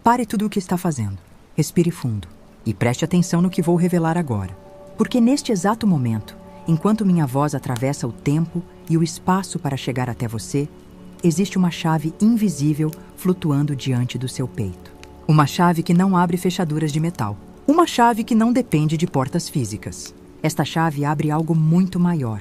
Pare tudo o que está fazendo. Respire fundo e preste atenção no que vou revelar agora. Porque neste exato momento, enquanto minha voz atravessa o tempo e o espaço para chegar até você, existe uma chave invisível flutuando diante do seu peito. Uma chave que não abre fechaduras de metal. Uma chave que não depende de portas físicas. Esta chave abre algo muito maior.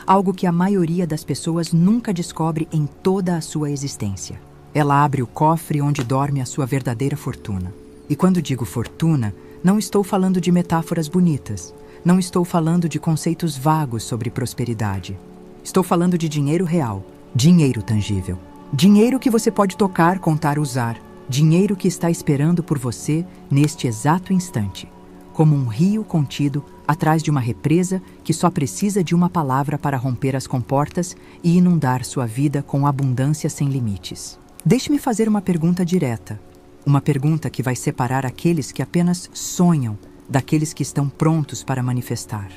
Algo que a maioria das pessoas nunca descobre em toda a sua existência. Ela abre o cofre onde dorme a sua verdadeira fortuna. E quando digo fortuna, não estou falando de metáforas bonitas. Não estou falando de conceitos vagos sobre prosperidade. Estou falando de dinheiro real. Dinheiro tangível. Dinheiro que você pode tocar, contar, usar. Dinheiro que está esperando por você neste exato instante. Como um rio contido atrás de uma represa que só precisa de uma palavra para romper as comportas e inundar sua vida com abundância sem limites. Deixe-me fazer uma pergunta direta. Uma pergunta que vai separar aqueles que apenas sonham daqueles que estão prontos para manifestar.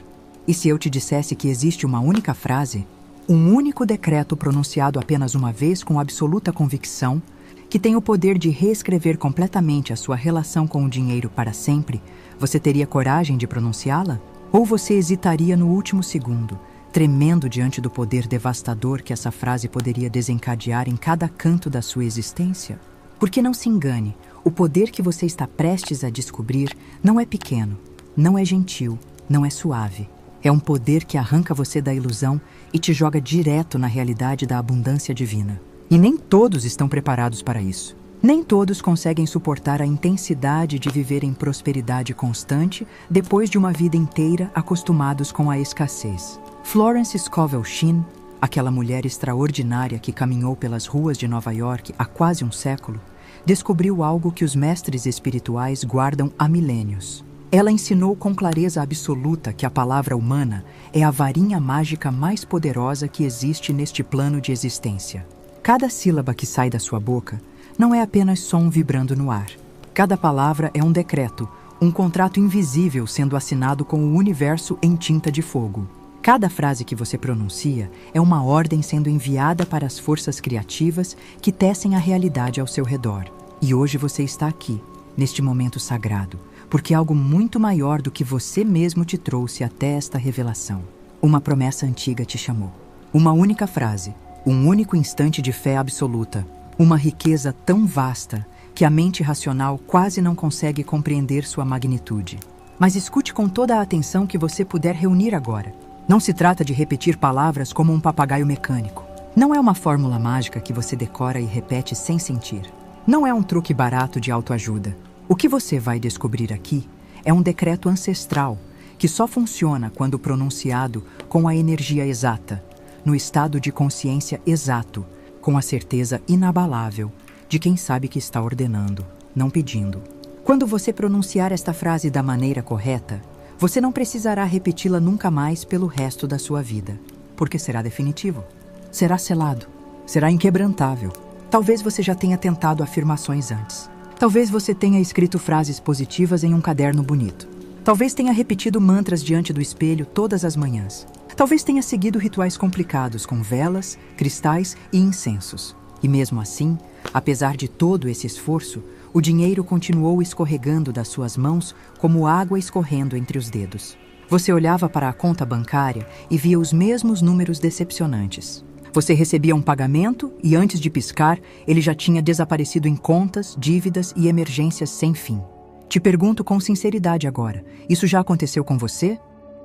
E se eu te dissesse que existe uma única frase, um único decreto pronunciado apenas uma vez com absoluta convicção, que tem o poder de reescrever completamente a sua relação com o dinheiro para sempre, você teria coragem de pronunciá-la? Ou você hesitaria no último segundo, tremendo diante do poder devastador que essa frase poderia desencadear em cada canto da sua existência? Porque não se engane, o poder que você está prestes a descobrir não é pequeno, não é gentil, não é suave. É um poder que arranca você da ilusão e te joga direto na realidade da abundância divina. E nem todos estão preparados para isso. Nem todos conseguem suportar a intensidade de viver em prosperidade constante depois de uma vida inteira acostumados com a escassez. Florence Scovel Shinn, aquela mulher extraordinária que caminhou pelas ruas de Nova York há quase um século, descobriu algo que os mestres espirituais guardam há milênios. Ela ensinou com clareza absoluta que a palavra humana é a varinha mágica mais poderosa que existe neste plano de existência. Cada sílaba que sai da sua boca não é apenas som vibrando no ar. Cada palavra é um decreto, um contrato invisível sendo assinado com o universo em tinta de fogo. Cada frase que você pronuncia é uma ordem sendo enviada para as forças criativas que tecem a realidade ao seu redor. E hoje você está aqui, neste momento sagrado, porque algo muito maior do que você mesmo te trouxe até esta revelação. Uma promessa antiga te chamou. Uma única frase. Um único instante de fé absoluta, uma riqueza tão vasta que a mente racional quase não consegue compreender sua magnitude. Mas escute com toda a atenção que você puder reunir agora. Não se trata de repetir palavras como um papagaio mecânico. Não é uma fórmula mágica que você decora e repete sem sentir. Não é um truque barato de autoajuda. O que você vai descobrir aqui é um decreto ancestral que só funciona quando pronunciado com a energia exata, no estado de consciência exato, com a certeza inabalável de quem sabe que está ordenando, não pedindo. Quando você pronunciar esta frase da maneira correta, você não precisará repeti-la nunca mais pelo resto da sua vida, porque será definitivo, será selado, será inquebrantável. Talvez você já tenha tentado afirmações antes. Talvez você tenha escrito frases positivas em um caderno bonito. Talvez tenha repetido mantras diante do espelho todas as manhãs. Talvez tenha seguido rituais complicados com velas, cristais e incensos. E mesmo assim, apesar de todo esse esforço, o dinheiro continuou escorregando das suas mãos como água escorrendo entre os dedos. Você olhava para a conta bancária e via os mesmos números decepcionantes. Você recebia um pagamento e antes de piscar, ele já tinha desaparecido em contas, dívidas e emergências sem fim. Te pergunto com sinceridade agora, isso já aconteceu com você?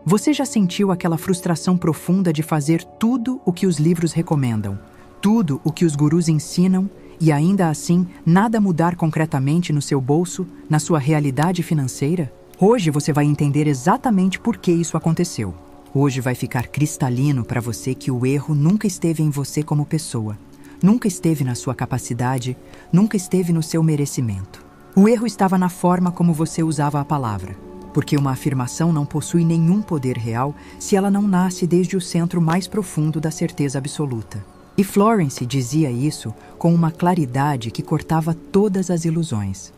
Você já sentiu aquela frustração profunda de fazer tudo o que os livros recomendam, tudo o que os gurus ensinam e ainda assim nada mudar concretamente no seu bolso, na sua realidade financeira? Hoje você vai entender exatamente por que isso aconteceu. Hoje vai ficar cristalino para você que o erro nunca esteve em você como pessoa, nunca esteve na sua capacidade, nunca esteve no seu merecimento. O erro estava na forma como você usava a palavra. Porque uma afirmação não possui nenhum poder real se ela não nasce desde o centro mais profundo da certeza absoluta. E Florence dizia isso com uma claridade que cortava todas as ilusões.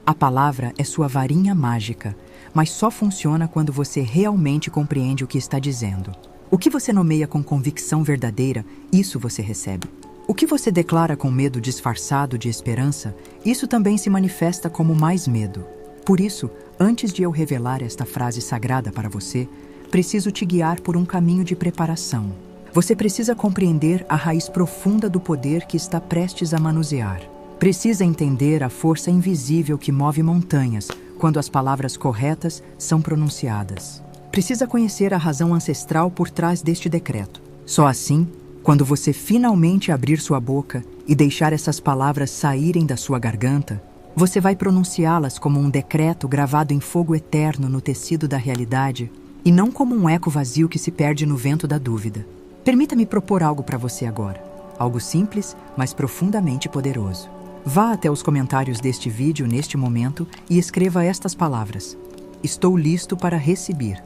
A palavra é sua varinha mágica, mas só funciona quando você realmente compreende o que está dizendo. O que você nomeia com convicção verdadeira, isso você recebe. O que você declara com medo disfarçado de esperança, isso também se manifesta como mais medo. Por isso, antes de eu revelar esta frase sagrada para você, preciso te guiar por um caminho de preparação. Você precisa compreender a raiz profunda do poder que está prestes a manusear. Precisa entender a força invisível que move montanhas quando as palavras corretas são pronunciadas. Precisa conhecer a razão ancestral por trás deste decreto. Só assim, quando você finalmente abrir sua boca e deixar essas palavras saírem da sua garganta, você vai pronunciá-las como um decreto gravado em fogo eterno no tecido da realidade e não como um eco vazio que se perde no vento da dúvida. Permita-me propor algo para você agora. Algo simples, mas profundamente poderoso. Vá até os comentários deste vídeo neste momento e escreva estas palavras: estou listo para receber.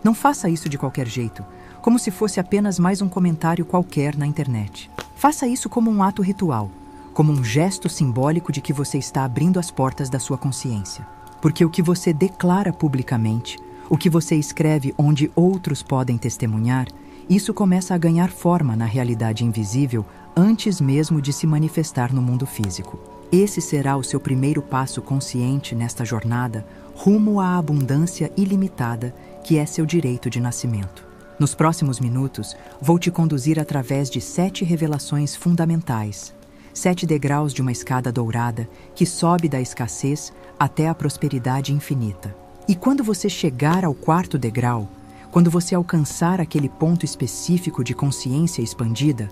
Não faça isso de qualquer jeito, como se fosse apenas mais um comentário qualquer na internet. Faça isso como um ato ritual, como um gesto simbólico de que você está abrindo as portas da sua consciência. Porque o que você declara publicamente, o que você escreve onde outros podem testemunhar, isso começa a ganhar forma na realidade invisível antes mesmo de se manifestar no mundo físico. Esse será o seu primeiro passo consciente nesta jornada rumo à abundância ilimitada que é seu direito de nascimento. Nos próximos minutos, vou te conduzir através de 7 revelações fundamentais, 7 degraus de uma escada dourada que sobe da escassez até a prosperidade infinita. E quando você chegar ao 4º degrau, quando você alcançar aquele ponto específico de consciência expandida,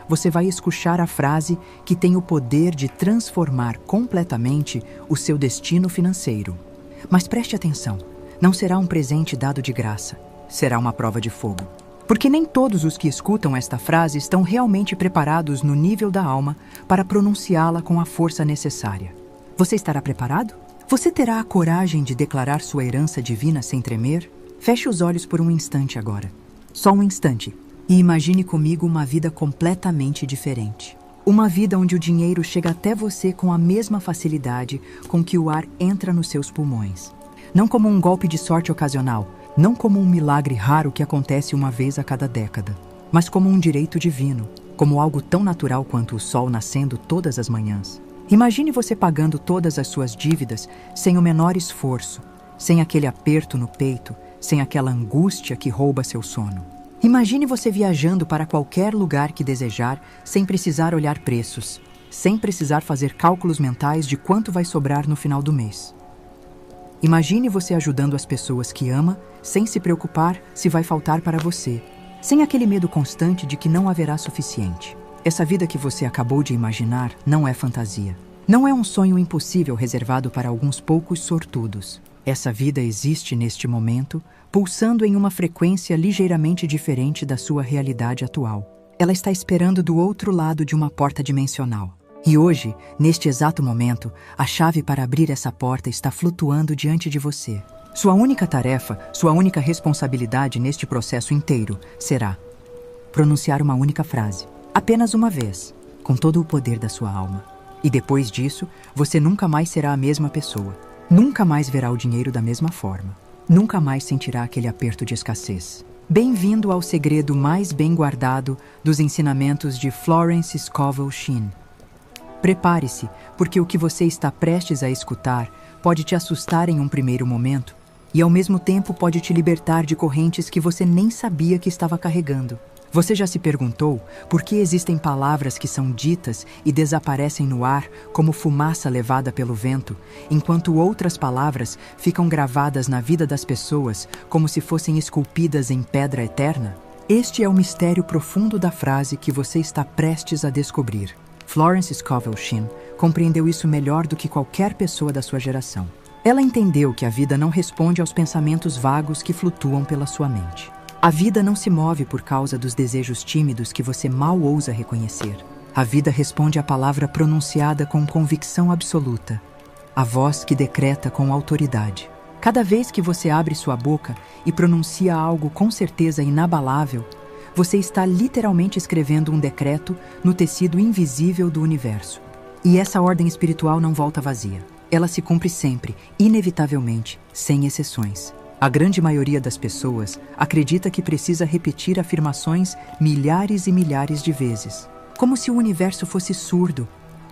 você vai escuchar a frase que tem o poder de transformar completamente o seu destino financeiro. Mas preste atenção, não será um presente dado de graça. Será uma prova de fogo. Porque nem todos os que escutam esta frase estão realmente preparados no nível da alma para pronunciá-la com a força necessária. Você estará preparado? Você terá a coragem de declarar sua herança divina sem tremer? Feche os olhos por um instante agora. Só um instante. E imagine comigo uma vida completamente diferente. Uma vida onde o dinheiro chega até você com a mesma facilidade com que o ar entra nos seus pulmões. Não como um golpe de sorte ocasional, não como um milagre raro que acontece uma vez a cada década, mas como um direito divino, como algo tão natural quanto o sol nascendo todas as manhãs. Imagine você pagando todas as suas dívidas sem o menor esforço, sem aquele aperto no peito, sem aquela angústia que rouba seu sono. Imagine você viajando para qualquer lugar que desejar sem precisar olhar preços, sem precisar fazer cálculos mentais de quanto vai sobrar no final do mês. Imagine você ajudando as pessoas que ama sem se preocupar se vai faltar para você, sem aquele medo constante de que não haverá suficiente. Essa vida que você acabou de imaginar não é fantasia. Não é um sonho impossível reservado para alguns poucos sortudos. Essa vida existe neste momento, pulsando em uma frequência ligeiramente diferente da sua realidade atual. Ela está esperando do outro lado de uma porta dimensional. E hoje, neste exato momento, a chave para abrir essa porta está flutuando diante de você. Sua única tarefa, sua única responsabilidade neste processo inteiro será pronunciar uma única frase, apenas uma vez, com todo o poder da sua alma. E depois disso, você nunca mais será a mesma pessoa. Nunca mais verá o dinheiro da mesma forma. Nunca mais sentirá aquele aperto de escassez. Bem-vindo ao segredo mais bem guardado dos ensinamentos de Florence Scovel Shinn. Prepare-se, porque o que você está prestes a escutar pode te assustar em um primeiro momento e, ao mesmo tempo, pode te libertar de correntes que você nem sabia que estava carregando. Você já se perguntou por que existem palavras que são ditas e desaparecem no ar como fumaça levada pelo vento, enquanto outras palavras ficam gravadas na vida das pessoas como se fossem esculpidas em pedra eterna? Este é o mistério profundo da frase que você está prestes a descobrir. Florence Scovel Shinn compreendeu isso melhor do que qualquer pessoa da sua geração. Ela entendeu que a vida não responde aos pensamentos vagos que flutuam pela sua mente. A vida não se move por causa dos desejos tímidos que você mal ousa reconhecer. A vida responde à palavra pronunciada com convicção absoluta, a voz que decreta com autoridade. Cada vez que você abre sua boca e pronuncia algo com certeza inabalável, você está literalmente escrevendo um decreto no tecido invisível do universo. E essa ordem espiritual não volta vazia. Ela se cumpre sempre, inevitavelmente, sem exceções. A grande maioria das pessoas acredita que precisa repetir afirmações milhares e milhares de vezes. como se o universo fosse surdo,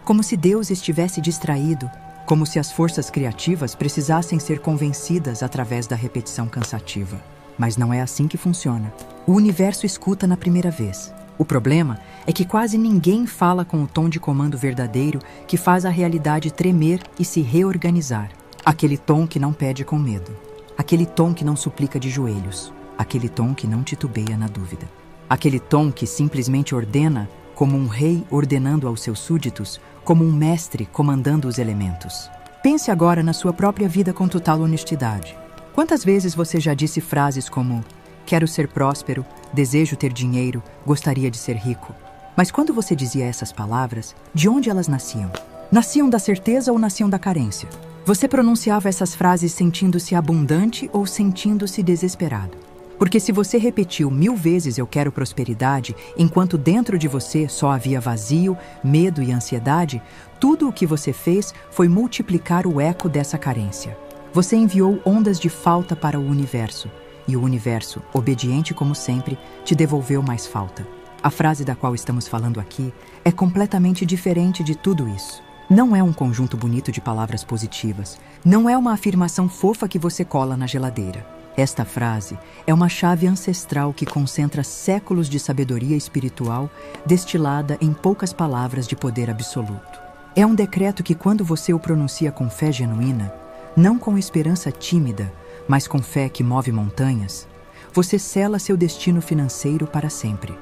como se Deus estivesse distraído, como se as forças criativas precisassem ser convencidas através da repetição cansativa. Mas não é assim que funciona. O universo escuta na primeira vez. O problema é que quase ninguém fala com o tom de comando verdadeiro que faz a realidade tremer e se reorganizar. Aquele tom que não pede com medo. Aquele tom que não suplica de joelhos. Aquele tom que não titubeia na dúvida. Aquele tom que simplesmente ordena, como um rei ordenando aos seus súditos, como um mestre comandando os elementos. Pense agora na sua própria vida com total honestidade. Quantas vezes você já disse frases como: quero ser próspero, desejo ter dinheiro, gostaria de ser rico? Mas quando você dizia essas palavras, de onde elas nasciam? Nasciam da certeza ou nasciam da carência? Você pronunciava essas frases sentindo-se abundante ou sentindo-se desesperado? Porque se você repetiu 1000 vezes eu quero prosperidade, enquanto dentro de você só havia vazio, medo e ansiedade, tudo o que você fez foi multiplicar o eco dessa carência. Você enviou ondas de falta para o universo, e o universo, obediente como sempre, te devolveu mais falta. A frase da qual estamos falando aqui é completamente diferente de tudo isso. Não é um conjunto bonito de palavras positivas, não é uma afirmação fofa que você cola na geladeira. Esta frase é uma chave ancestral que concentra séculos de sabedoria espiritual destilada em poucas palavras de poder absoluto. É um decreto que, quando você o pronuncia com fé genuína, não com esperança tímida, mas com fé que move montanhas, você sela seu destino financeiro para sempre.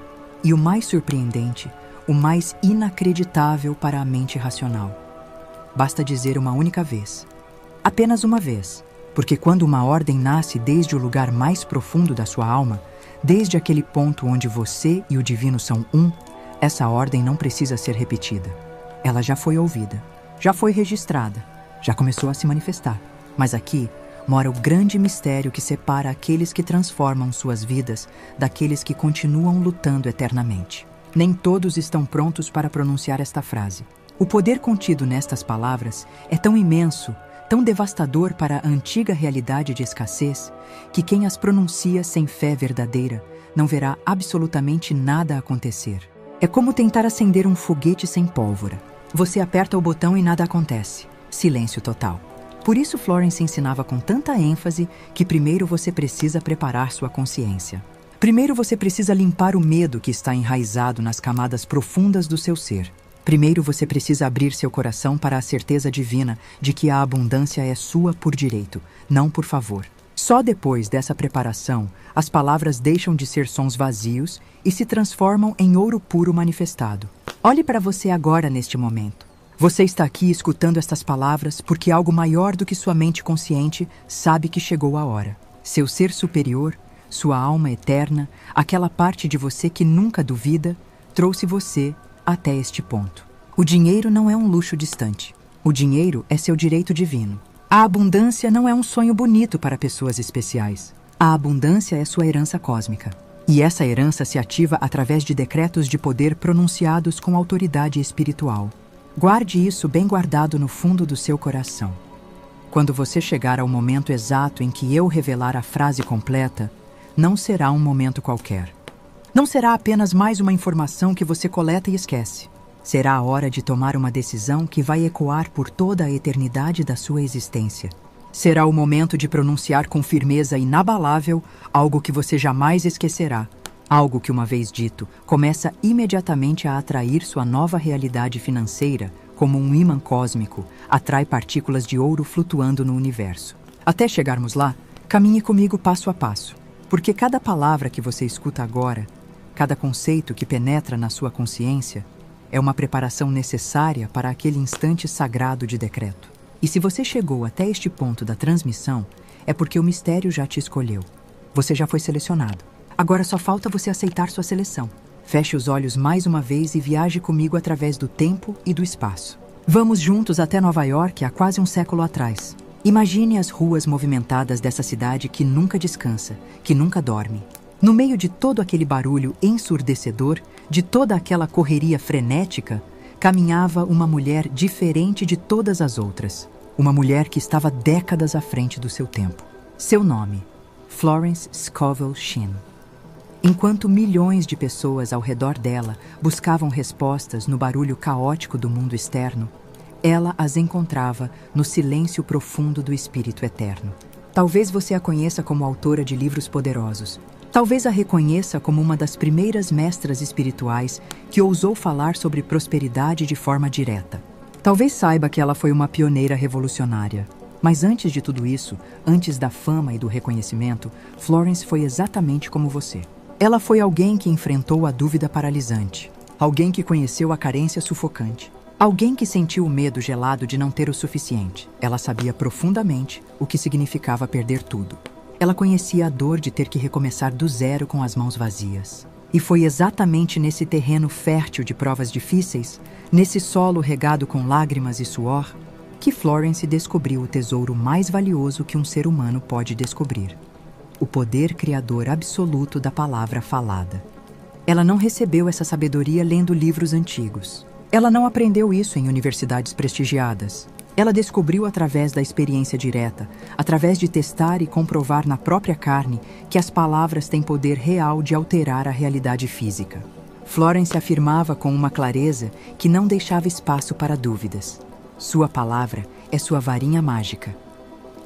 E o mais surpreendente, o mais inacreditável para a mente racional. Basta dizer uma única vez. Apenas uma vez. Porque quando uma ordem nasce desde o lugar mais profundo da sua alma, desde aquele ponto onde você e o divino são um, essa ordem não precisa ser repetida. Ela já foi ouvida, já foi registrada, já começou a se manifestar. Mas aqui mora o grande mistério que separa aqueles que transformam suas vidas daqueles que continuam lutando eternamente. Nem todos estão prontos para pronunciar esta frase. O poder contido nestas palavras é tão imenso, tão devastador para a antiga realidade de escassez, que quem as pronuncia sem fé verdadeira não verá absolutamente nada acontecer. É como tentar acender um foguete sem pólvora. Você aperta o botão e nada acontece. Silêncio total. Por isso Florence ensinava com tanta ênfase que primeiro você precisa preparar sua consciência. Primeiro você precisa limpar o medo que está enraizado nas camadas profundas do seu ser. Primeiro você precisa abrir seu coração para a certeza divina de que a abundância é sua por direito, não por favor. Só depois dessa preparação, as palavras deixam de ser sons vazios e se transformam em ouro puro manifestado. Olhe para você agora neste momento. Você está aqui escutando estas palavras porque algo maior do que sua mente consciente sabe que chegou a hora. Seu ser superior, sua alma eterna, aquela parte de você que nunca duvida, trouxe você até este ponto. O dinheiro não é um luxo distante. O dinheiro é seu direito divino. A abundância não é um sonho bonito para pessoas especiais. A abundância é sua herança cósmica. E essa herança se ativa através de decretos de poder pronunciados com autoridade espiritual. Guarde isso bem guardado no fundo do seu coração. Quando você chegar ao momento exato em que eu revelar a frase completa, não será um momento qualquer. Não será apenas mais uma informação que você coleta e esquece. Será a hora de tomar uma decisão que vai ecoar por toda a eternidade da sua existência. Será o momento de pronunciar com firmeza inabalável algo que você jamais esquecerá. Algo que, uma vez dito, começa imediatamente a atrair sua nova realidade financeira, como um ímã cósmico, atrai partículas de ouro flutuando no universo. Até chegarmos lá, caminhe comigo passo a passo. Porque cada palavra que você escuta agora, cada conceito que penetra na sua consciência é uma preparação necessária para aquele instante sagrado de decreto. E se você chegou até este ponto da transmissão, é porque o mistério já te escolheu. Você já foi selecionado. Agora só falta você aceitar sua seleção. Feche os olhos mais uma vez e viaje comigo através do tempo e do espaço. Vamos juntos até Nova York há quase um século atrás. Imagine as ruas movimentadas dessa cidade que nunca descansa, que nunca dorme. No meio de todo aquele barulho ensurdecedor, de toda aquela correria frenética, caminhava uma mulher diferente de todas as outras. Uma mulher que estava décadas à frente do seu tempo. Seu nome, Florence Scovel Shinn. Enquanto milhões de pessoas ao redor dela buscavam respostas no barulho caótico do mundo externo, ela as encontrava no silêncio profundo do Espírito Eterno. Talvez você a conheça como autora de livros poderosos. Talvez a reconheça como uma das primeiras mestras espirituais que ousou falar sobre prosperidade de forma direta. Talvez saiba que ela foi uma pioneira revolucionária. Mas antes de tudo isso, antes da fama e do reconhecimento, Florence foi exatamente como você. Ela foi alguém que enfrentou a dúvida paralisante, alguém que conheceu a carência sufocante, alguém que sentiu o medo gelado de não ter o suficiente. Ela sabia profundamente o que significava perder tudo. Ela conhecia a dor de ter que recomeçar do zero com as mãos vazias. E foi exatamente nesse terreno fértil de provas difíceis, nesse solo regado com lágrimas e suor, que Florence descobriu o tesouro mais valioso que um ser humano pode descobrir: o poder criador absoluto da palavra falada. Ela não recebeu essa sabedoria lendo livros antigos. Ela não aprendeu isso em universidades prestigiadas. Ela descobriu através da experiência direta, através de testar e comprovar na própria carne que as palavras têm poder real de alterar a realidade física. Florence afirmava com uma clareza que não deixava espaço para dúvidas. Sua palavra é sua varinha mágica.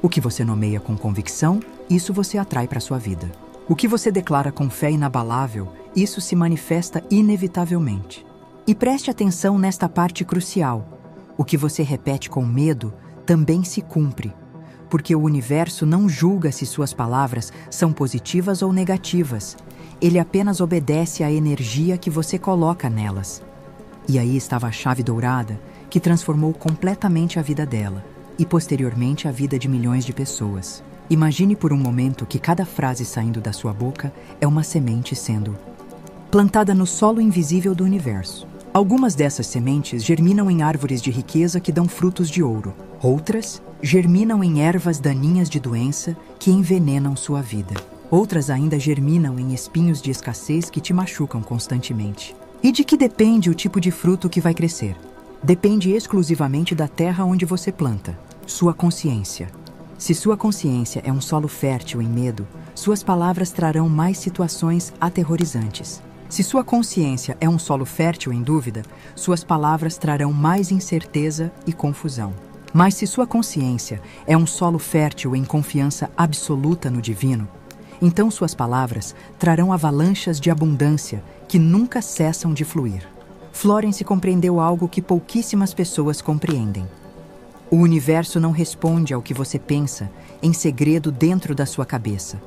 O que você nomeia com convicção, isso você atrai para sua vida. O que você declara com fé inabalável, isso se manifesta inevitavelmente. E preste atenção nesta parte crucial. O que você repete com medo também se cumpre, porque o universo não julga se suas palavras são positivas ou negativas. Ele apenas obedece à energia que você coloca nelas. E aí estava a chave dourada que transformou completamente a vida dela e, posteriormente, a vida de milhões de pessoas. Imagine por um momento que cada frase saindo da sua boca é uma semente sendo plantada no solo invisível do universo. Algumas dessas sementes germinam em árvores de riqueza que dão frutos de ouro. Outras germinam em ervas daninhas de doença que envenenam sua vida. Outras ainda germinam em espinhos de escassez que te machucam constantemente. E de que depende o tipo de fruto que vai crescer? Depende exclusivamente da terra onde você planta, sua consciência. Se sua consciência é um solo fértil em medo, suas palavras trarão mais situações aterrorizantes. Se sua consciência é um solo fértil em dúvida, suas palavras trarão mais incerteza e confusão. Mas se sua consciência é um solo fértil em confiança absoluta no divino, então suas palavras trarão avalanches de abundância que nunca cessam de fluir. Florence compreendeu algo que pouquíssimas pessoas compreendem. O universo não responde ao que você pensa em segredo dentro da sua cabeça.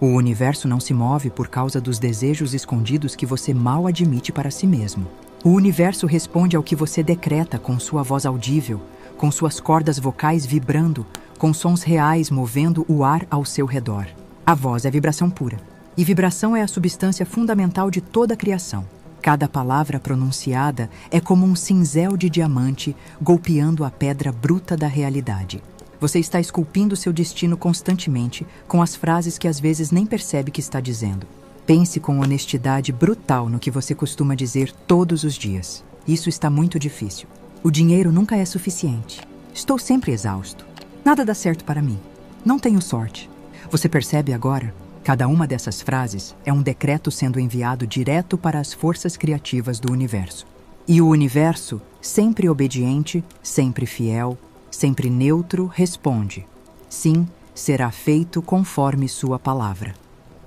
O universo não se move por causa dos desejos escondidos que você mal admite para si mesmo. O universo responde ao que você decreta com sua voz audível, com suas cordas vocais vibrando, com sons reais movendo o ar ao seu redor. A voz é vibração pura, e vibração é a substância fundamental de toda a criação. Cada palavra pronunciada é como um cinzel de diamante golpeando a pedra bruta da realidade. Você está esculpindo seu destino constantemente com as frases que às vezes nem percebe que está dizendo. Pense com honestidade brutal no que você costuma dizer todos os dias. Isso está muito difícil. O dinheiro nunca é suficiente. Estou sempre exausto. Nada dá certo para mim. Não tenho sorte. Você percebe agora? Cada uma dessas frases é um decreto sendo enviado direto para as forças criativas do universo. E o universo, sempre obediente, sempre fiel, sempre neutro, responde: sim, será feito conforme sua palavra.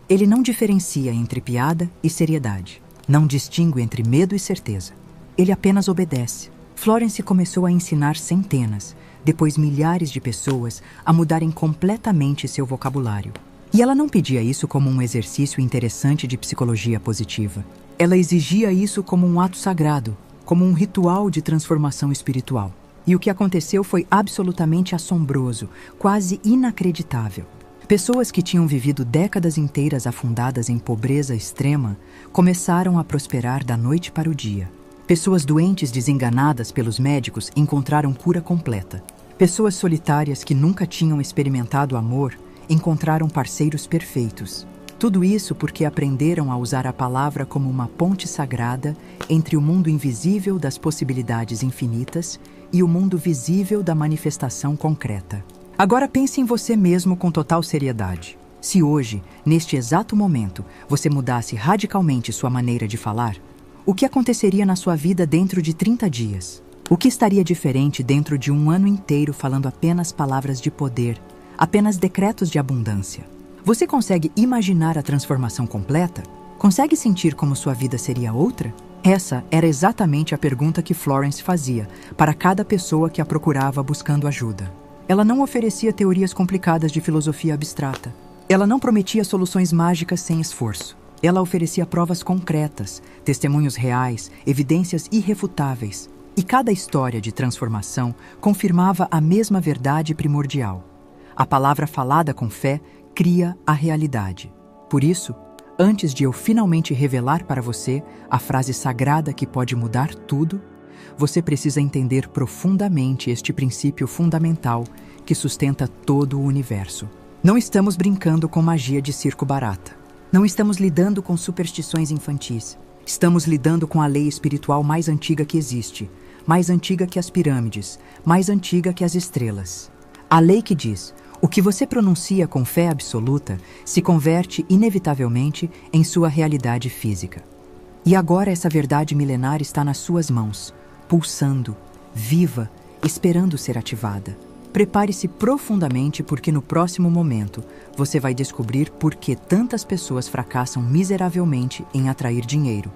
Ele não diferencia entre piada e seriedade. Não distingue entre medo e certeza. Ele apenas obedece. Florence começou a ensinar centenas, depois milhares de pessoas a mudarem completamente seu vocabulário. E ela não pedia isso como um exercício interessante de psicologia positiva. Ela exigia isso como um ato sagrado, como um ritual de transformação espiritual. E o que aconteceu foi absolutamente assombroso, quase inacreditável. Pessoas que tinham vivido décadas inteiras afundadas em pobreza extrema começaram a prosperar da noite para o dia. Pessoas doentes desenganadas pelos médicos encontraram cura completa. Pessoas solitárias que nunca tinham experimentado amor encontraram parceiros perfeitos. Tudo isso porque aprenderam a usar a palavra como uma ponte sagrada entre o mundo invisível das possibilidades infinitas e o mundo visível da manifestação concreta. Agora pense em você mesmo com total seriedade. Se hoje, neste exato momento, você mudasse radicalmente sua maneira de falar, o que aconteceria na sua vida dentro de 30 dias? O que estaria diferente dentro de um ano inteiro falando apenas palavras de poder, apenas decretos de abundância? Você consegue imaginar a transformação completa? Consegue sentir como sua vida seria outra? Essa era exatamente a pergunta que Florence fazia para cada pessoa que a procurava buscando ajuda. Ela não oferecia teorias complicadas de filosofia abstrata. Ela não prometia soluções mágicas sem esforço. Ela oferecia provas concretas, testemunhos reais, evidências irrefutáveis. E cada história de transformação confirmava a mesma verdade primordial. A palavra falada com fé cria a realidade. Por isso, antes de eu finalmente revelar para você a frase sagrada que pode mudar tudo, você precisa entender profundamente este princípio fundamental que sustenta todo o universo. Não estamos brincando com magia de circo barata. Não estamos lidando com superstições infantis. Estamos lidando com a lei espiritual mais antiga que existe, mais antiga que as pirâmides, mais antiga que as estrelas. A lei que diz: o que você pronuncia com fé absoluta se converte inevitavelmente em sua realidade física. E agora essa verdade milenar está nas suas mãos, pulsando, viva, esperando ser ativada. Prepare-se profundamente porque no próximo momento você vai descobrir por que tantas pessoas fracassam miseravelmente em atrair dinheiro,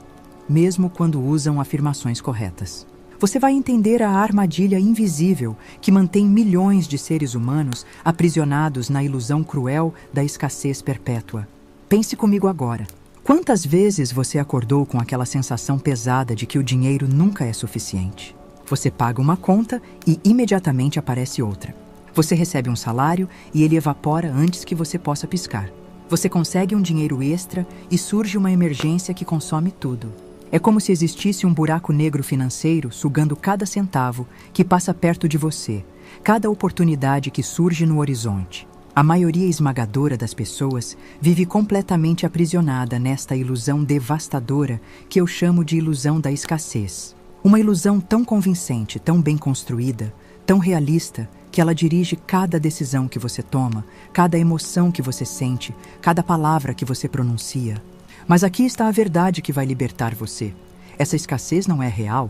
mesmo quando usam afirmações corretas. Você vai entender a armadilha invisível que mantém milhões de seres humanos aprisionados na ilusão cruel da escassez perpétua. Pense comigo agora. Quantas vezes você acordou com aquela sensação pesada de que o dinheiro nunca é suficiente? Você paga uma conta e imediatamente aparece outra. Você recebe um salário e ele evapora antes que você possa piscar. Você consegue um dinheiro extra e surge uma emergência que consome tudo. É como se existisse um buraco negro financeiro sugando cada centavo que passa perto de você, cada oportunidade que surge no horizonte. A maioria esmagadora das pessoas vive completamente aprisionada nesta ilusão devastadora que eu chamo de ilusão da escassez. Uma ilusão tão convincente, tão bem construída, tão realista, que ela dirige cada decisão que você toma, cada emoção que você sente, cada palavra que você pronuncia. Mas aqui está a verdade que vai libertar você. Essa escassez não é real.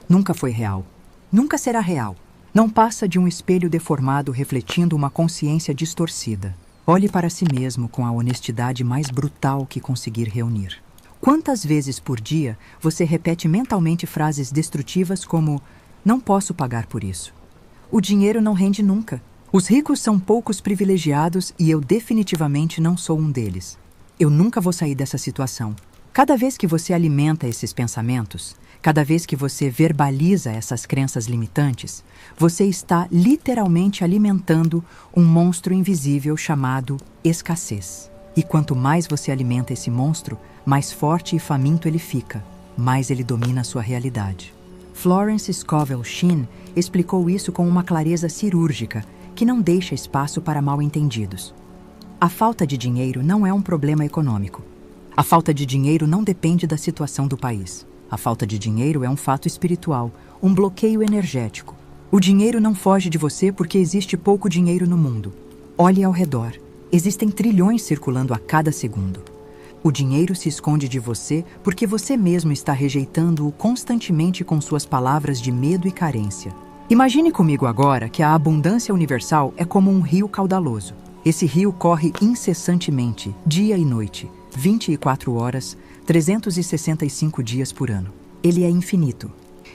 Nunca foi real. Nunca será real. Não passa de um espelho deformado refletindo uma consciência distorcida. Olhe para si mesmo com a honestidade mais brutal que conseguir reunir. Quantas vezes por dia você repete mentalmente frases destrutivas como: não posso pagar por isso. O dinheiro não rende nunca. Os ricos são poucos privilegiados e eu definitivamente não sou um deles. Eu nunca vou sair dessa situação. Cada vez que você alimenta esses pensamentos, cada vez que você verbaliza essas crenças limitantes, você está literalmente alimentando um monstro invisível chamado escassez. E quanto mais você alimenta esse monstro, mais forte e faminto ele fica, mais ele domina a sua realidade. Florence Scovel Shinn explicou isso com uma clareza cirúrgica que não deixa espaço para mal-entendidos. A falta de dinheiro não é um problema econômico. A falta de dinheiro não depende da situação do país. A falta de dinheiro é um fato espiritual, um bloqueio energético. O dinheiro não foge de você porque existe pouco dinheiro no mundo. Olhe ao redor. Existem trilhões circulando a cada segundo. O dinheiro se esconde de você porque você mesmo está rejeitando-o constantemente com suas palavras de medo e carência. Imagine comigo agora que a abundância universal é como um rio caudaloso. Esse rio corre incessantemente, dia e noite, 24 horas, 365 dias por ano. Ele é infinito.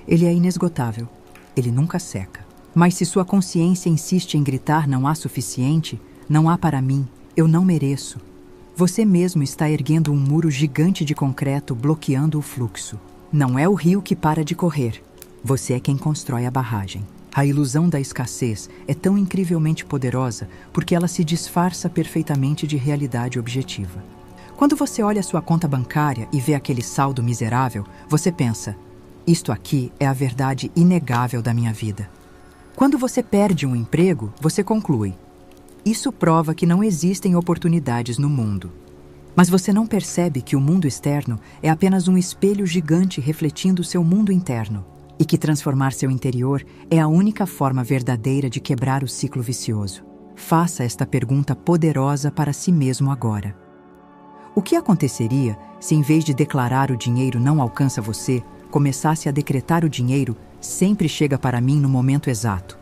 Ele é inesgotável. Ele nunca seca. Mas se sua consciência insiste em gritar não há suficiente, não há para mim, eu não mereço, você mesmo está erguendo um muro gigante de concreto bloqueando o fluxo. Não é o rio que para de correr. Você é quem constrói a barragem. A ilusão da escassez é tão incrivelmente poderosa porque ela se disfarça perfeitamente de realidade objetiva. Quando você olha sua conta bancária e vê aquele saldo miserável, você pensa: isto aqui é a verdade inegável da minha vida. Quando você perde um emprego, você conclui: isso prova que não existem oportunidades no mundo. Mas você não percebe que o mundo externo é apenas um espelho gigante refletindo seu mundo interno, e que transformar seu interior é a única forma verdadeira de quebrar o ciclo vicioso. faça esta pergunta poderosa para si mesmo agora. O que aconteceria se, em vez de declarar o dinheiro não alcança você, começasse a decretar o dinheiro sempre chega para mim no momento exato?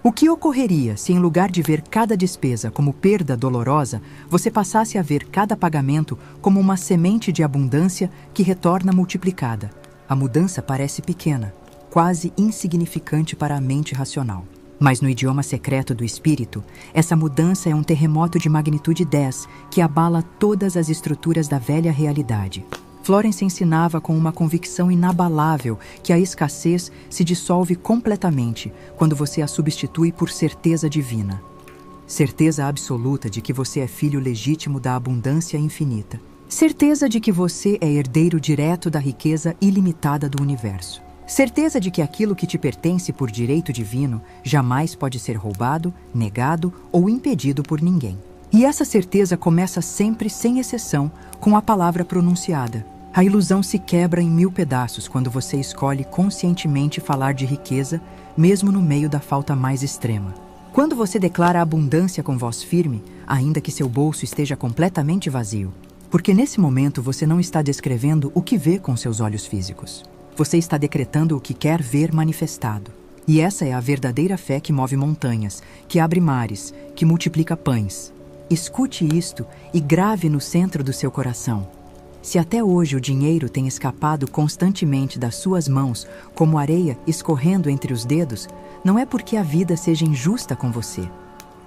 O que ocorreria se, em lugar de ver cada despesa como perda dolorosa, você passasse a ver cada pagamento como uma semente de abundância que retorna multiplicada? A mudança parece pequena, quase insignificante para a mente racional. Mas no idioma secreto do espírito, essa mudança é um terremoto de magnitude 10 que abala todas as estruturas da velha realidade. Florence ensinava com uma convicção inabalável que a escassez se dissolve completamente quando você a substitui por certeza divina. Certeza absoluta de que você é filho legítimo da abundância infinita. Certeza de que você é herdeiro direto da riqueza ilimitada do universo. Certeza de que aquilo que te pertence por direito divino jamais pode ser roubado, negado ou impedido por ninguém. E essa certeza começa sempre, sem exceção, com a palavra pronunciada. A ilusão se quebra em 1000 pedaços quando você escolhe conscientemente falar de riqueza, mesmo no meio da falta mais extrema. Quando você declara abundância com voz firme, ainda que seu bolso esteja completamente vazio. Porque nesse momento você não está descrevendo o que vê com seus olhos físicos. Você está decretando o que quer ver manifestado. E essa é a verdadeira fé que move montanhas, que abre mares, que multiplica pães. Escute isto e grave no centro do seu coração. Se até hoje o dinheiro tem escapado constantemente das suas mãos, como areia escorrendo entre os dedos, não é porque a vida seja injusta com você.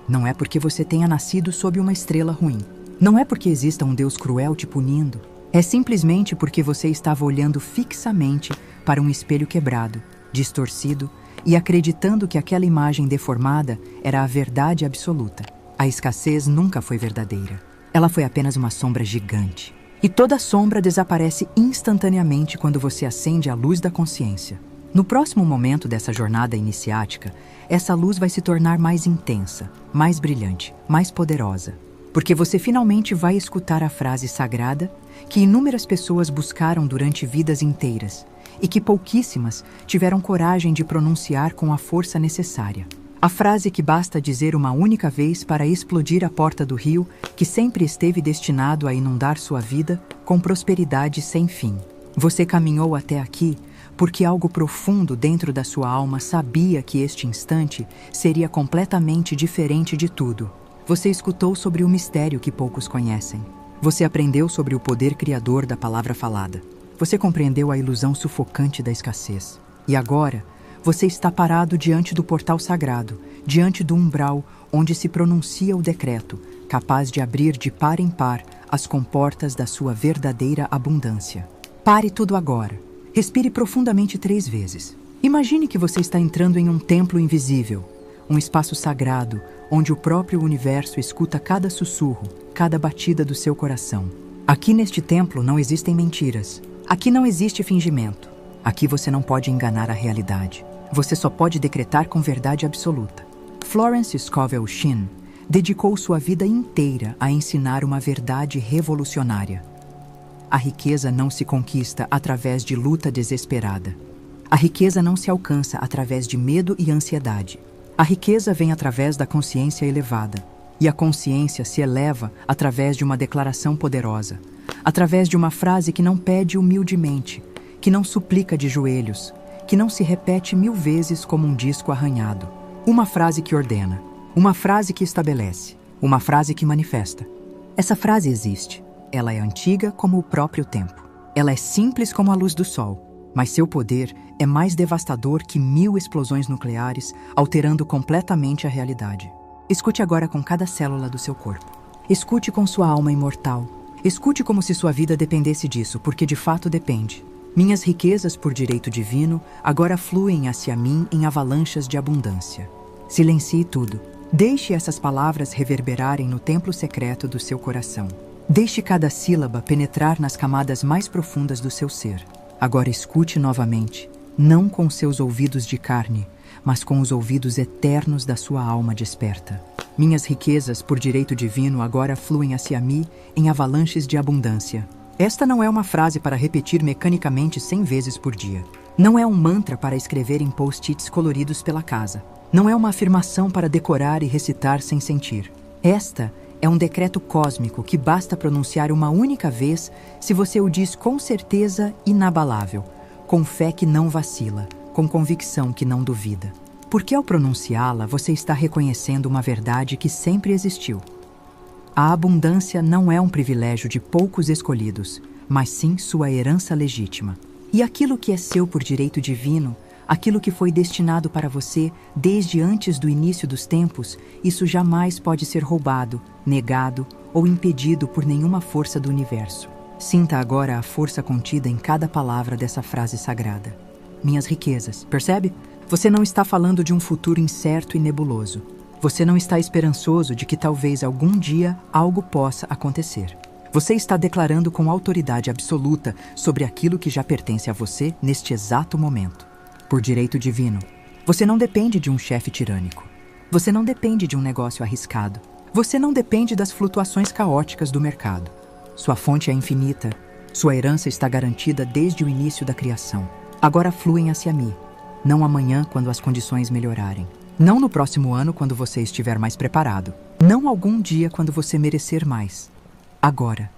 Não é porque você tenha nascido sob uma estrela ruim. Não é porque exista um Deus cruel te punindo. É simplesmente porque você estava olhando fixamente para um espelho quebrado, distorcido, e acreditando que aquela imagem deformada era a verdade absoluta. A escassez nunca foi verdadeira. Ela foi apenas uma sombra gigante. E toda sombra desaparece instantaneamente quando você acende a luz da consciência. No próximo momento dessa jornada iniciática, essa luz vai se tornar mais intensa, mais brilhante, mais poderosa. Porque você finalmente vai escutar a frase sagrada que inúmeras pessoas buscaram durante vidas inteiras e que pouquíssimas tiveram coragem de pronunciar com a força necessária. A frase que basta dizer uma única vez para explodir a porta do rio que sempre esteve destinado a inundar sua vida com prosperidade sem fim. Você caminhou até aqui porque algo profundo dentro da sua alma sabia que este instante seria completamente diferente de tudo. Você escutou sobre o mistério que poucos conhecem. Você aprendeu sobre o poder criador da palavra falada. Você compreendeu a ilusão sufocante da escassez. E agora, você está parado diante do portal sagrado, diante do umbral onde se pronuncia o decreto, capaz de abrir de par em par as comportas da sua verdadeira abundância. Pare tudo agora. Respire profundamente 3 vezes. Imagine que você está entrando em um templo invisível, um espaço sagrado, onde o próprio universo escuta cada sussurro, cada batida do seu coração. Aqui neste templo não existem mentiras. Aqui não existe fingimento. Aqui você não pode enganar a realidade. Você só pode decretar com verdade absoluta. Florence Scovel Shinn dedicou sua vida inteira a ensinar uma verdade revolucionária. A riqueza não se conquista através de luta desesperada. A riqueza não se alcança através de medo e ansiedade. A riqueza vem através da consciência elevada. E a consciência se eleva através de uma declaração poderosa, através de uma frase que não pede humildemente, que não suplica de joelhos, que não se repete 1000 vezes como um disco arranhado. Uma frase que ordena, uma frase que estabelece, uma frase que manifesta. Essa frase existe. Ela é antiga como o próprio tempo. Ela é simples como a luz do sol, mas seu poder é mais devastador que 1000 explosões nucleares, alterando completamente a realidade. Escute agora com cada célula do seu corpo. Escute com sua alma imortal. Escute como se sua vida dependesse disso, porque de fato depende. Minhas riquezas por direito divino agora fluem hacia mim em avalanchas de abundância. Silencie tudo. Deixe essas palavras reverberarem no templo secreto do seu coração. Deixe cada sílaba penetrar nas camadas mais profundas do seu ser. Agora escute novamente, não com seus ouvidos de carne, mas com os ouvidos eternos da sua alma desperta. Minhas riquezas por direito divino agora fluem hacia mim em avalanches de abundância. Esta não é uma frase para repetir mecanicamente 100 vezes por dia. Não é um mantra para escrever em post-its coloridos pela casa. Não é uma afirmação para decorar e recitar sem sentir. Esta é um decreto cósmico que basta pronunciar uma única vez se você o diz com certeza inabalável, com fé que não vacila, com convicção que não duvida. Porque ao pronunciá-la, você está reconhecendo uma verdade que sempre existiu. A abundância não é um privilégio de poucos escolhidos, mas sim sua herança legítima. E aquilo que é seu por direito divino, aquilo que foi destinado para você desde antes do início dos tempos, isso jamais pode ser roubado, negado ou impedido por nenhuma força do universo. Sinta agora a força contida em cada palavra dessa frase sagrada. Minhas riquezas, percebe? Você não está falando de um futuro incerto e nebuloso. Você não está esperançoso de que talvez algum dia algo possa acontecer. Você está declarando com autoridade absoluta sobre aquilo que já pertence a você neste exato momento. Por direito divino, você não depende de um chefe tirânico. Você não depende de um negócio arriscado. Você não depende das flutuações caóticas do mercado. Sua fonte é infinita. Sua herança está garantida desde o início da criação. Agora fluem hacia mim. Não amanhã, quando as condições melhorarem. Não no próximo ano, quando você estiver mais preparado. Não algum dia, quando você merecer mais. Agora,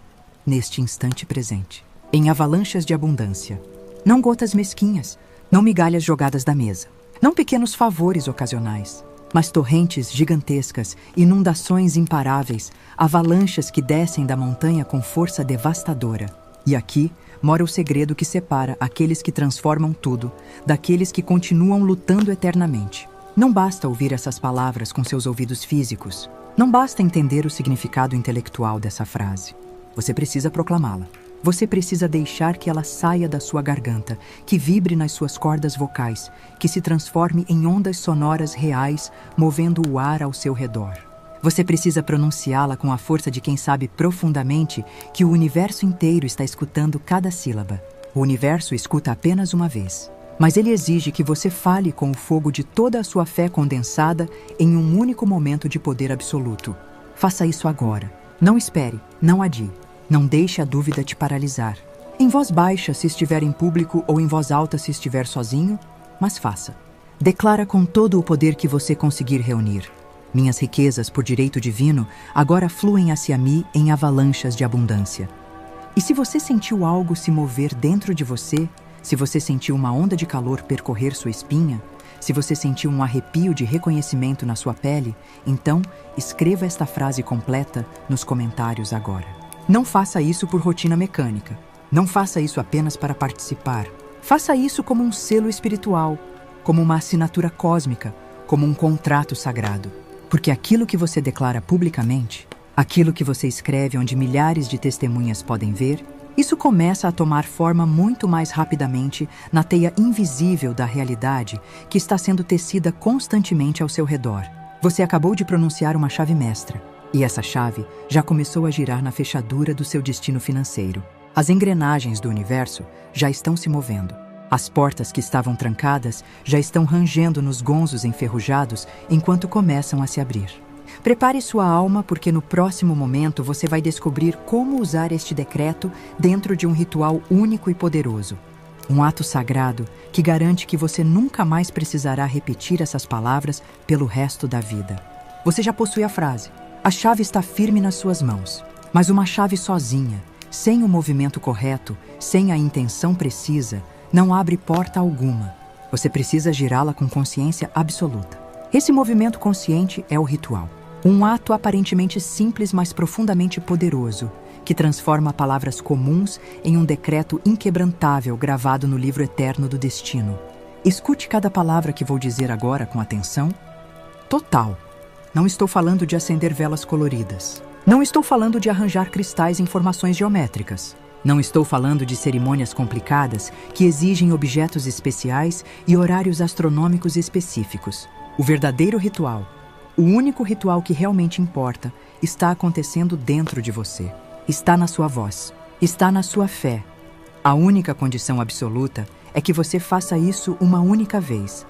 neste instante presente. Em avalanchas de abundância. Não gotas mesquinhas. Não migalhas jogadas da mesa. Não pequenos favores ocasionais. Mas torrentes gigantescas, inundações imparáveis, avalanchas que descem da montanha com força devastadora. E aqui mora o segredo que separa aqueles que transformam tudo daqueles que continuam lutando eternamente. Não basta ouvir essas palavras com seus ouvidos físicos. Não basta entender o significado intelectual dessa frase. Você precisa proclamá-la. Você precisa deixar que ela saia da sua garganta, que vibre nas suas cordas vocais, que se transforme em ondas sonoras reais, movendo o ar ao seu redor. Você precisa pronunciá-la com a força de quem sabe profundamente que o universo inteiro está escutando cada sílaba. O universo escuta apenas uma vez, mas ele exige que você fale com o fogo de toda a sua fé condensada em um único momento de poder absoluto. Faça isso agora. Não espere, não adie. Não deixe a dúvida te paralisar. Em voz baixa se estiver em público ou em voz alta se estiver sozinho, mas faça. Declara com todo o poder que você conseguir reunir. Minhas riquezas por direito divino agora fluem hacia mim em avalanchas de abundância. E se você sentiu algo se mover dentro de você, se você sentiu uma onda de calor percorrer sua espinha, se você sentiu um arrepio de reconhecimento na sua pele, então escreva esta frase completa nos comentários agora. Não faça isso por rotina mecânica. Não faça isso apenas para participar. Faça isso como um selo espiritual, como uma assinatura cósmica, como um contrato sagrado. Porque aquilo que você declara publicamente, aquilo que você escreve onde milhares de testemunhas podem ver, isso começa a tomar forma muito mais rapidamente na teia invisível da realidade que está sendo tecida constantemente ao seu redor. Você acabou de pronunciar uma chave mestra, e essa chave já começou a girar na fechadura do seu destino financeiro. As engrenagens do universo já estão se movendo. As portas que estavam trancadas já estão rangendo nos gonzos enferrujados enquanto começam a se abrir. Prepare sua alma, porque no próximo momento você vai descobrir como usar este decreto dentro de um ritual único e poderoso. Um ato sagrado que garante que você nunca mais precisará repetir essas palavras pelo resto da vida. Você já possui a frase. A chave está firme nas suas mãos. Mas uma chave sozinha, sem o movimento correto, sem a intenção precisa, não abre porta alguma. Você precisa girá-la com consciência absoluta. Esse movimento consciente é o ritual. Um ato aparentemente simples, mas profundamente poderoso, que transforma palavras comuns em um decreto inquebrantável gravado no livro eterno do destino. Escute cada palavra que vou dizer agora com atenção total. Não estou falando de acender velas coloridas. Não estou falando de arranjar cristais em formações geométricas. Não estou falando de cerimônias complicadas que exigem objetos especiais e horários astronômicos específicos. O verdadeiro ritual, o único ritual que realmente importa, está acontecendo dentro de você. Está na sua voz. Está na sua fé. A única condição absoluta é que você faça isso uma única vez,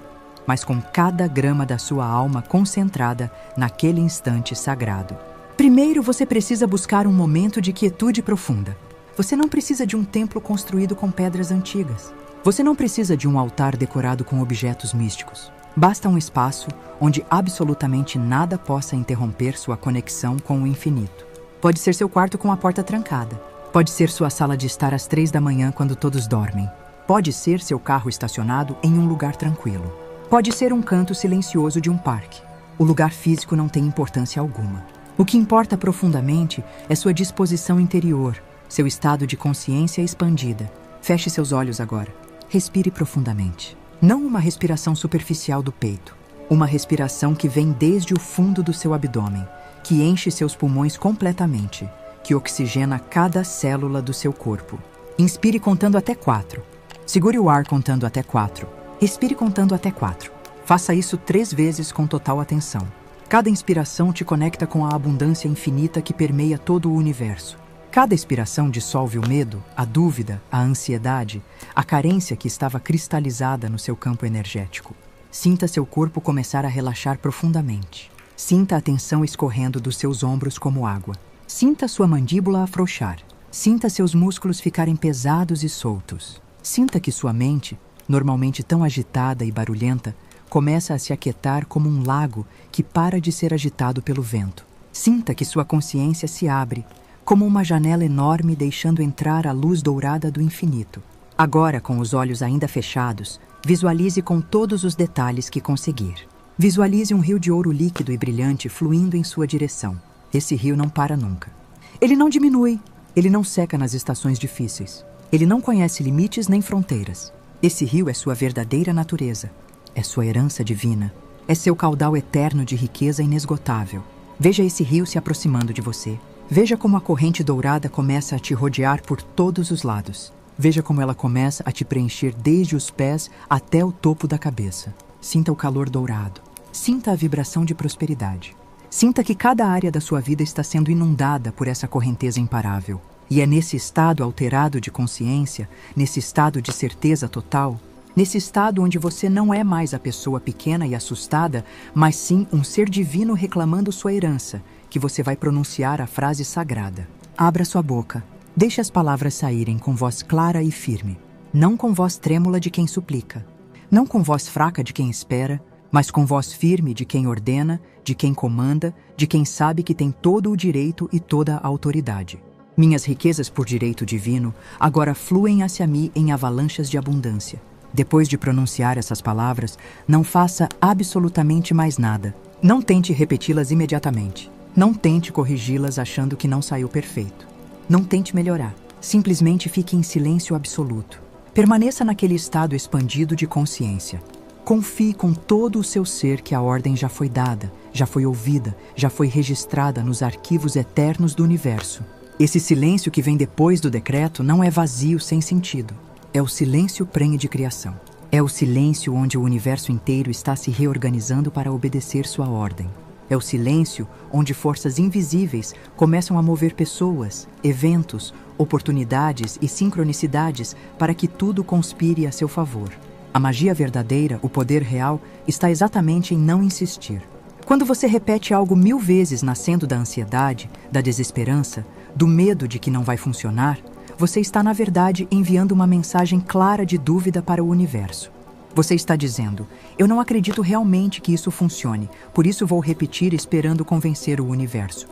mas com cada grama da sua alma concentrada naquele instante sagrado. Primeiro, você precisa buscar um momento de quietude profunda. Você não precisa de um templo construído com pedras antigas. Você não precisa de um altar decorado com objetos místicos. Basta um espaço onde absolutamente nada possa interromper sua conexão com o infinito. Pode ser seu quarto com a porta trancada. Pode ser sua sala de estar às 3 da manhã quando todos dormem. Pode ser seu carro estacionado em um lugar tranquilo. Pode ser um canto silencioso de um parque. O lugar físico não tem importância alguma. O que importa profundamente é sua disposição interior, seu estado de consciência expandida. Feche seus olhos agora. Respire profundamente. Não uma respiração superficial do peito. Uma respiração que vem desde o fundo do seu abdômen, que enche seus pulmões completamente, que oxigena cada célula do seu corpo. Inspire contando até 4. Segure o ar contando até 4. Respire contando até 4. Faça isso 3 vezes com total atenção. Cada inspiração te conecta com a abundância infinita que permeia todo o universo. Cada expiração dissolve o medo, a dúvida, a ansiedade, a carência que estava cristalizada no seu campo energético. Sinta seu corpo começar a relaxar profundamente. Sinta a tensão escorrendo dos seus ombros como água. Sinta sua mandíbula afrouxar. Sinta seus músculos ficarem pesados e soltos. Sinta que sua mente, normalmente tão agitada e barulhenta, começa a se aquietar como um lago que para de ser agitado pelo vento. Sinta que sua consciência se abre, como uma janela enorme deixando entrar a luz dourada do infinito. Agora, com os olhos ainda fechados, visualize com todos os detalhes que conseguir. Visualize um rio de ouro líquido e brilhante fluindo em sua direção. Esse rio não para nunca. Ele não diminui, ele não seca nas estações difíceis. Ele não conhece limites nem fronteiras. Esse rio é sua verdadeira natureza. É sua herança divina. É seu caudal eterno de riqueza inesgotável. Veja esse rio se aproximando de você. Veja como a corrente dourada começa a te rodear por todos os lados. Veja como ela começa a te preencher desde os pés até o topo da cabeça. Sinta o calor dourado. Sinta a vibração de prosperidade. Sinta que cada área da sua vida está sendo inundada por essa correnteza imparável. E é nesse estado alterado de consciência, nesse estado de certeza total, nesse estado onde você não é mais a pessoa pequena e assustada, mas sim um ser divino reclamando sua herança, que você vai pronunciar a frase sagrada. Abra sua boca. Deixe as palavras saírem com voz clara e firme. Não com voz trêmula de quem suplica. Não com voz fraca de quem espera, mas com voz firme de quem ordena, de quem comanda, de quem sabe que tem todo o direito e toda a autoridade. Minhas riquezas por direito divino agora fluem hacia mim em avalanchas de abundância. Depois de pronunciar essas palavras, não faça absolutamente mais nada. Não tente repeti-las imediatamente. Não tente corrigi-las achando que não saiu perfeito. Não tente melhorar. Simplesmente fique em silêncio absoluto. Permaneça naquele estado expandido de consciência. Confie com todo o seu ser que a ordem já foi dada, já foi ouvida, já foi registrada nos arquivos eternos do universo. Esse silêncio que vem depois do decreto não é vazio sem sentido. É o silêncio prenhe de criação. É o silêncio onde o universo inteiro está se reorganizando para obedecer sua ordem. É o silêncio onde forças invisíveis começam a mover pessoas, eventos, oportunidades e sincronicidades para que tudo conspire a seu favor. A magia verdadeira, o poder real, está exatamente em não insistir. Quando você repete algo 1000 vezes nascendo da ansiedade, da desesperança, do medo de que não vai funcionar, você está, na verdade, enviando uma mensagem clara de dúvida para o universo. Você está dizendo, eu não acredito realmente que isso funcione, por isso vou repetir esperando convencer o universo.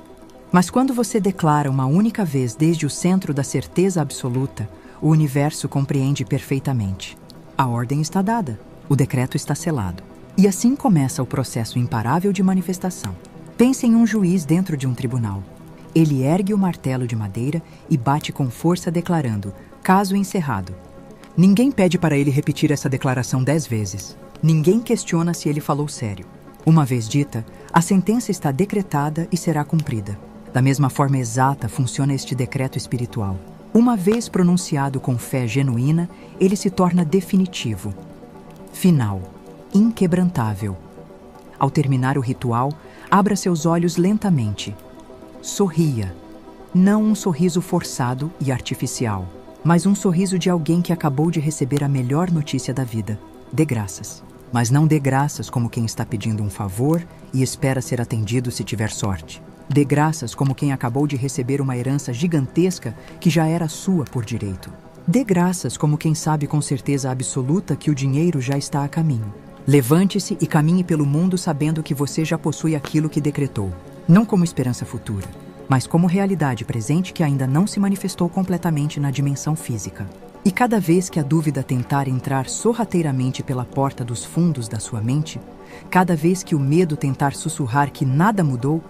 Mas quando você declara uma única vez desde o centro da certeza absoluta, o universo compreende perfeitamente. A ordem está dada, o decreto está selado. E assim começa o processo imparável de manifestação. Pense em um juiz dentro de um tribunal. Ele ergue o martelo de madeira e bate com força declarando, caso encerrado. Ninguém pede para ele repetir essa declaração 10 vezes. Ninguém questiona se ele falou sério. Uma vez dita, a sentença está decretada e será cumprida. Da mesma forma exata funciona este decreto espiritual. Uma vez pronunciado com fé genuína, ele se torna definitivo, final, inquebrantável. Ao terminar o ritual, abra seus olhos lentamente. Sorria. Não um sorriso forçado e artificial, mas um sorriso de alguém que acabou de receber a melhor notícia da vida. Dê graças. Mas não dê graças como quem está pedindo um favor e espera ser atendido se tiver sorte. Dê graças como quem acabou de receber uma herança gigantesca que já era sua por direito. Dê graças como quem sabe com certeza absoluta que o dinheiro já está a caminho. Levante-se e caminhe pelo mundo sabendo que você já possui aquilo que decretou, não como esperança futura, mas como realidade presente que ainda não se manifestou completamente na dimensão física. E cada vez que a dúvida tentar entrar sorrateiramente pela porta dos fundos da sua mente, cada vez que o medo tentar sussurrar que nada mudou,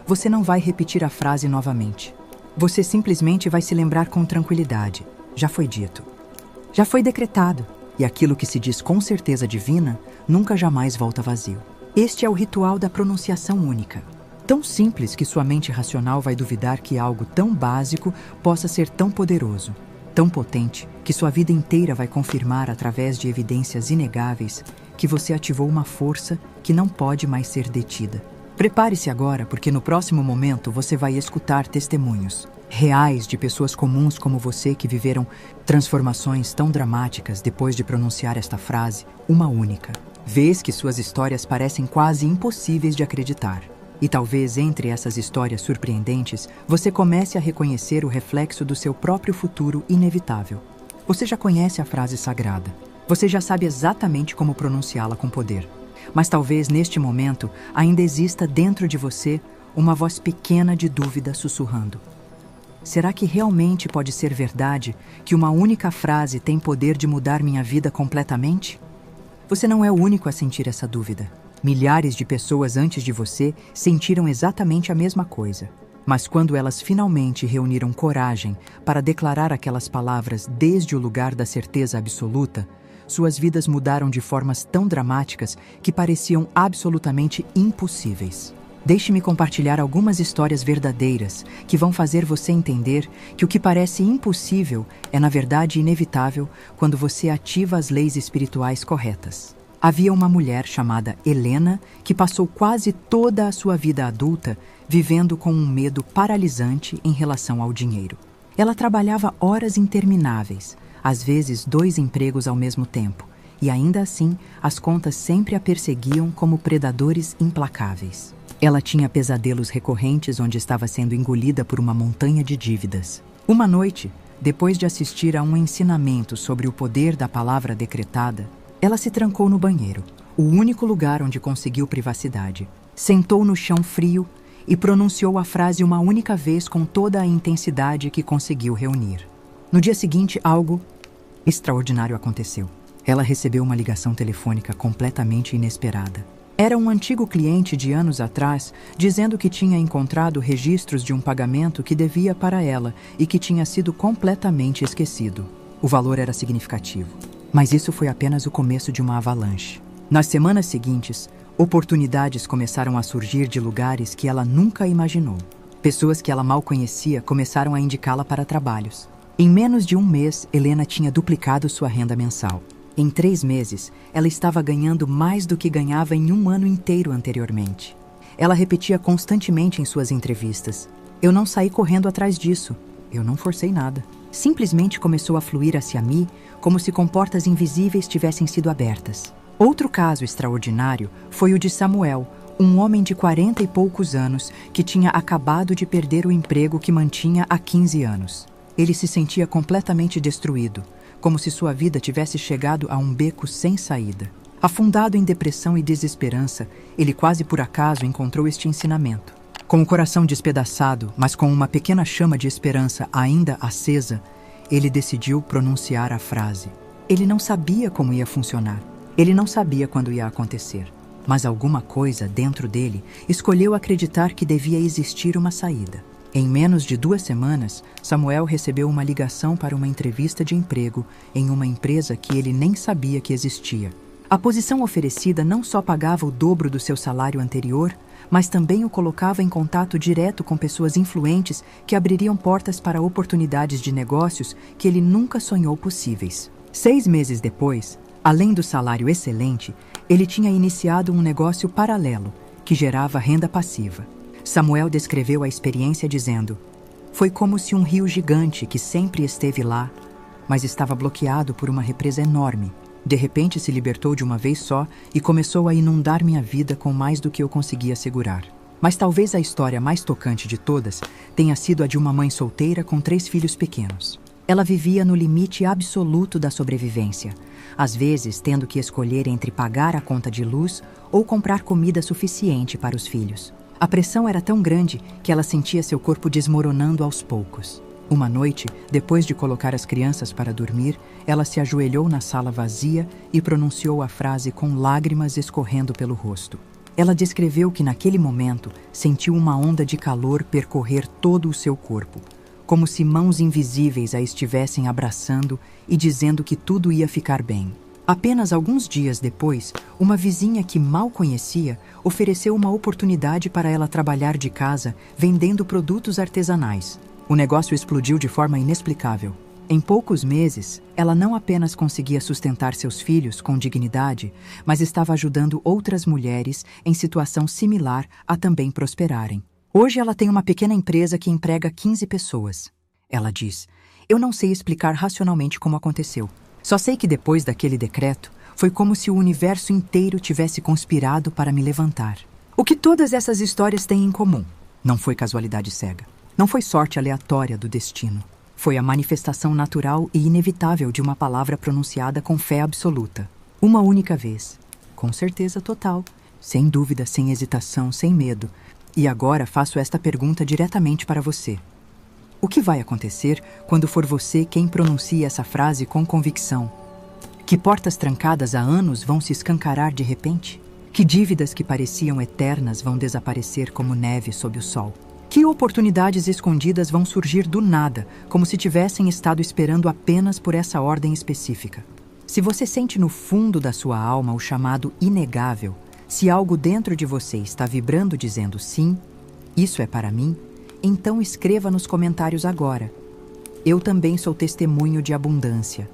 você não vai repetir a frase novamente. Você simplesmente vai se lembrar com tranquilidade. Já foi dito. Já foi decretado. E aquilo que se diz com certeza divina nunca jamais volta vazio. Este é o ritual da pronunciação única. Tão simples que sua mente racional vai duvidar que algo tão básico possa ser tão poderoso, tão potente, que sua vida inteira vai confirmar através de evidências inegáveis que você ativou uma força que não pode mais ser detida. Prepare-se agora, porque no próximo momento você vai escutar testemunhos reais de pessoas comuns como você que viveram transformações tão dramáticas depois de pronunciar esta frase, uma única vez, que suas histórias parecem quase impossíveis de acreditar. E talvez entre essas histórias surpreendentes, você comece a reconhecer o reflexo do seu próprio futuro inevitável. Você já conhece a frase sagrada. Você já sabe exatamente como pronunciá-la com poder. Mas talvez neste momento ainda exista dentro de você uma voz pequena de dúvida sussurrando. Será que realmente pode ser verdade que uma única frase tem poder de mudar minha vida completamente? Você não é o único a sentir essa dúvida. Milhares de pessoas antes de você sentiram exatamente a mesma coisa. Mas quando elas finalmente reuniram coragem para declarar aquelas palavras desde o lugar da certeza absoluta, suas vidas mudaram de formas tão dramáticas que pareciam absolutamente impossíveis. Deixe-me compartilhar algumas histórias verdadeiras que vão fazer você entender que o que parece impossível é, na verdade, inevitável quando você ativa as leis espirituais corretas. Havia uma mulher chamada Helena que passou quase toda a sua vida adulta vivendo com um medo paralisante em relação ao dinheiro. Ela trabalhava horas intermináveis, às vezes 2 empregos ao mesmo tempo, e ainda assim as contas sempre a perseguiam como predadores implacáveis. Ela tinha pesadelos recorrentes onde estava sendo engolida por uma montanha de dívidas. Uma noite, depois de assistir a um ensinamento sobre o poder da palavra decretada, ela se trancou no banheiro, o único lugar onde conseguiu privacidade. Sentou no chão frio e pronunciou a frase uma única vez com toda a intensidade que conseguiu reunir. No dia seguinte, algo extraordinário aconteceu. Ela recebeu uma ligação telefônica completamente inesperada. Era um antigo cliente de anos atrás, dizendo que tinha encontrado registros de um pagamento que devia para ela e que tinha sido completamente esquecido. O valor era significativo, mas isso foi apenas o começo de uma avalanche. Nas semanas seguintes, oportunidades começaram a surgir de lugares que ela nunca imaginou. Pessoas que ela mal conhecia começaram a indicá-la para trabalhos. Em menos de um mês, Helena tinha duplicado sua renda mensal. Em 3 meses, ela estava ganhando mais do que ganhava em um ano inteiro anteriormente. Ela repetia constantemente em suas entrevistas: "Eu não saí correndo atrás disso. Eu não forcei nada. Simplesmente começou a fluir hacia mim como se comportas invisíveis tivessem sido abertas." Outro caso extraordinário foi o de Samuel, um homem de 40 e poucos anos que tinha acabado de perder o emprego que mantinha há 15 anos. Ele se sentia completamente destruído, como se sua vida tivesse chegado a um beco sem saída. Afundado em depressão e desesperança, ele quase por acaso encontrou este ensinamento. Com o coração despedaçado, mas com uma pequena chama de esperança ainda acesa, ele decidiu pronunciar a frase. Ele não sabia como ia funcionar. Ele não sabia quando ia acontecer. Mas alguma coisa dentro dele escolheu acreditar que devia existir uma saída. Em menos de 2 semanas, Samuel recebeu uma ligação para uma entrevista de emprego em uma empresa que ele nem sabia que existia. A posição oferecida não só pagava o dobro do seu salário anterior, mas também o colocava em contato direto com pessoas influentes que abririam portas para oportunidades de negócios que ele nunca sonhou possíveis. 6 meses depois, além do salário excelente, ele tinha iniciado um negócio paralelo que gerava renda passiva. Samuel descreveu a experiência dizendo: "Foi como se um rio gigante que sempre esteve lá, mas estava bloqueado por uma represa enorme, de repente se libertou de uma vez só e começou a inundar minha vida com mais do que eu conseguia segurar." Mas talvez a história mais tocante de todas tenha sido a de uma mãe solteira com 3 filhos pequenos. Ela vivia no limite absoluto da sobrevivência, às vezes tendo que escolher entre pagar a conta de luz ou comprar comida suficiente para os filhos. A pressão era tão grande que ela sentia seu corpo desmoronando aos poucos. Uma noite, depois de colocar as crianças para dormir, ela se ajoelhou na sala vazia e pronunciou a frase com lágrimas escorrendo pelo rosto. Ela descreveu que naquele momento sentiu uma onda de calor percorrer todo o seu corpo, como se mãos invisíveis a estivessem abraçando e dizendo que tudo ia ficar bem. Apenas alguns dias depois, uma vizinha que mal conhecia ofereceu uma oportunidade para ela trabalhar de casa vendendo produtos artesanais. O negócio explodiu de forma inexplicável. Em poucos meses, ela não apenas conseguia sustentar seus filhos com dignidade, mas estava ajudando outras mulheres em situação similar a também prosperarem. Hoje ela tem uma pequena empresa que emprega 15 pessoas. Ela diz: "Eu não sei explicar racionalmente como aconteceu. Só sei que depois daquele decreto, foi como se o universo inteiro tivesse conspirado para me levantar." O que todas essas histórias têm em comum? Não foi casualidade cega. Não foi sorte aleatória do destino. Foi a manifestação natural e inevitável de uma palavra pronunciada com fé absoluta. Uma única vez. Com certeza total. Sem dúvida, sem hesitação, sem medo. E agora faço esta pergunta diretamente para você. O que vai acontecer quando for você quem pronuncia essa frase com convicção? Que portas trancadas há anos vão se escancarar de repente? Que dívidas que pareciam eternas vão desaparecer como neve sob o sol? Que oportunidades escondidas vão surgir do nada, como se tivessem estado esperando apenas por essa ordem específica? Se você sente no fundo da sua alma o chamado inegável, se algo dentro de você está vibrando dizendo sim, isso é para mim, então escreva nos comentários agora. Eu também sou testemunho de abundância.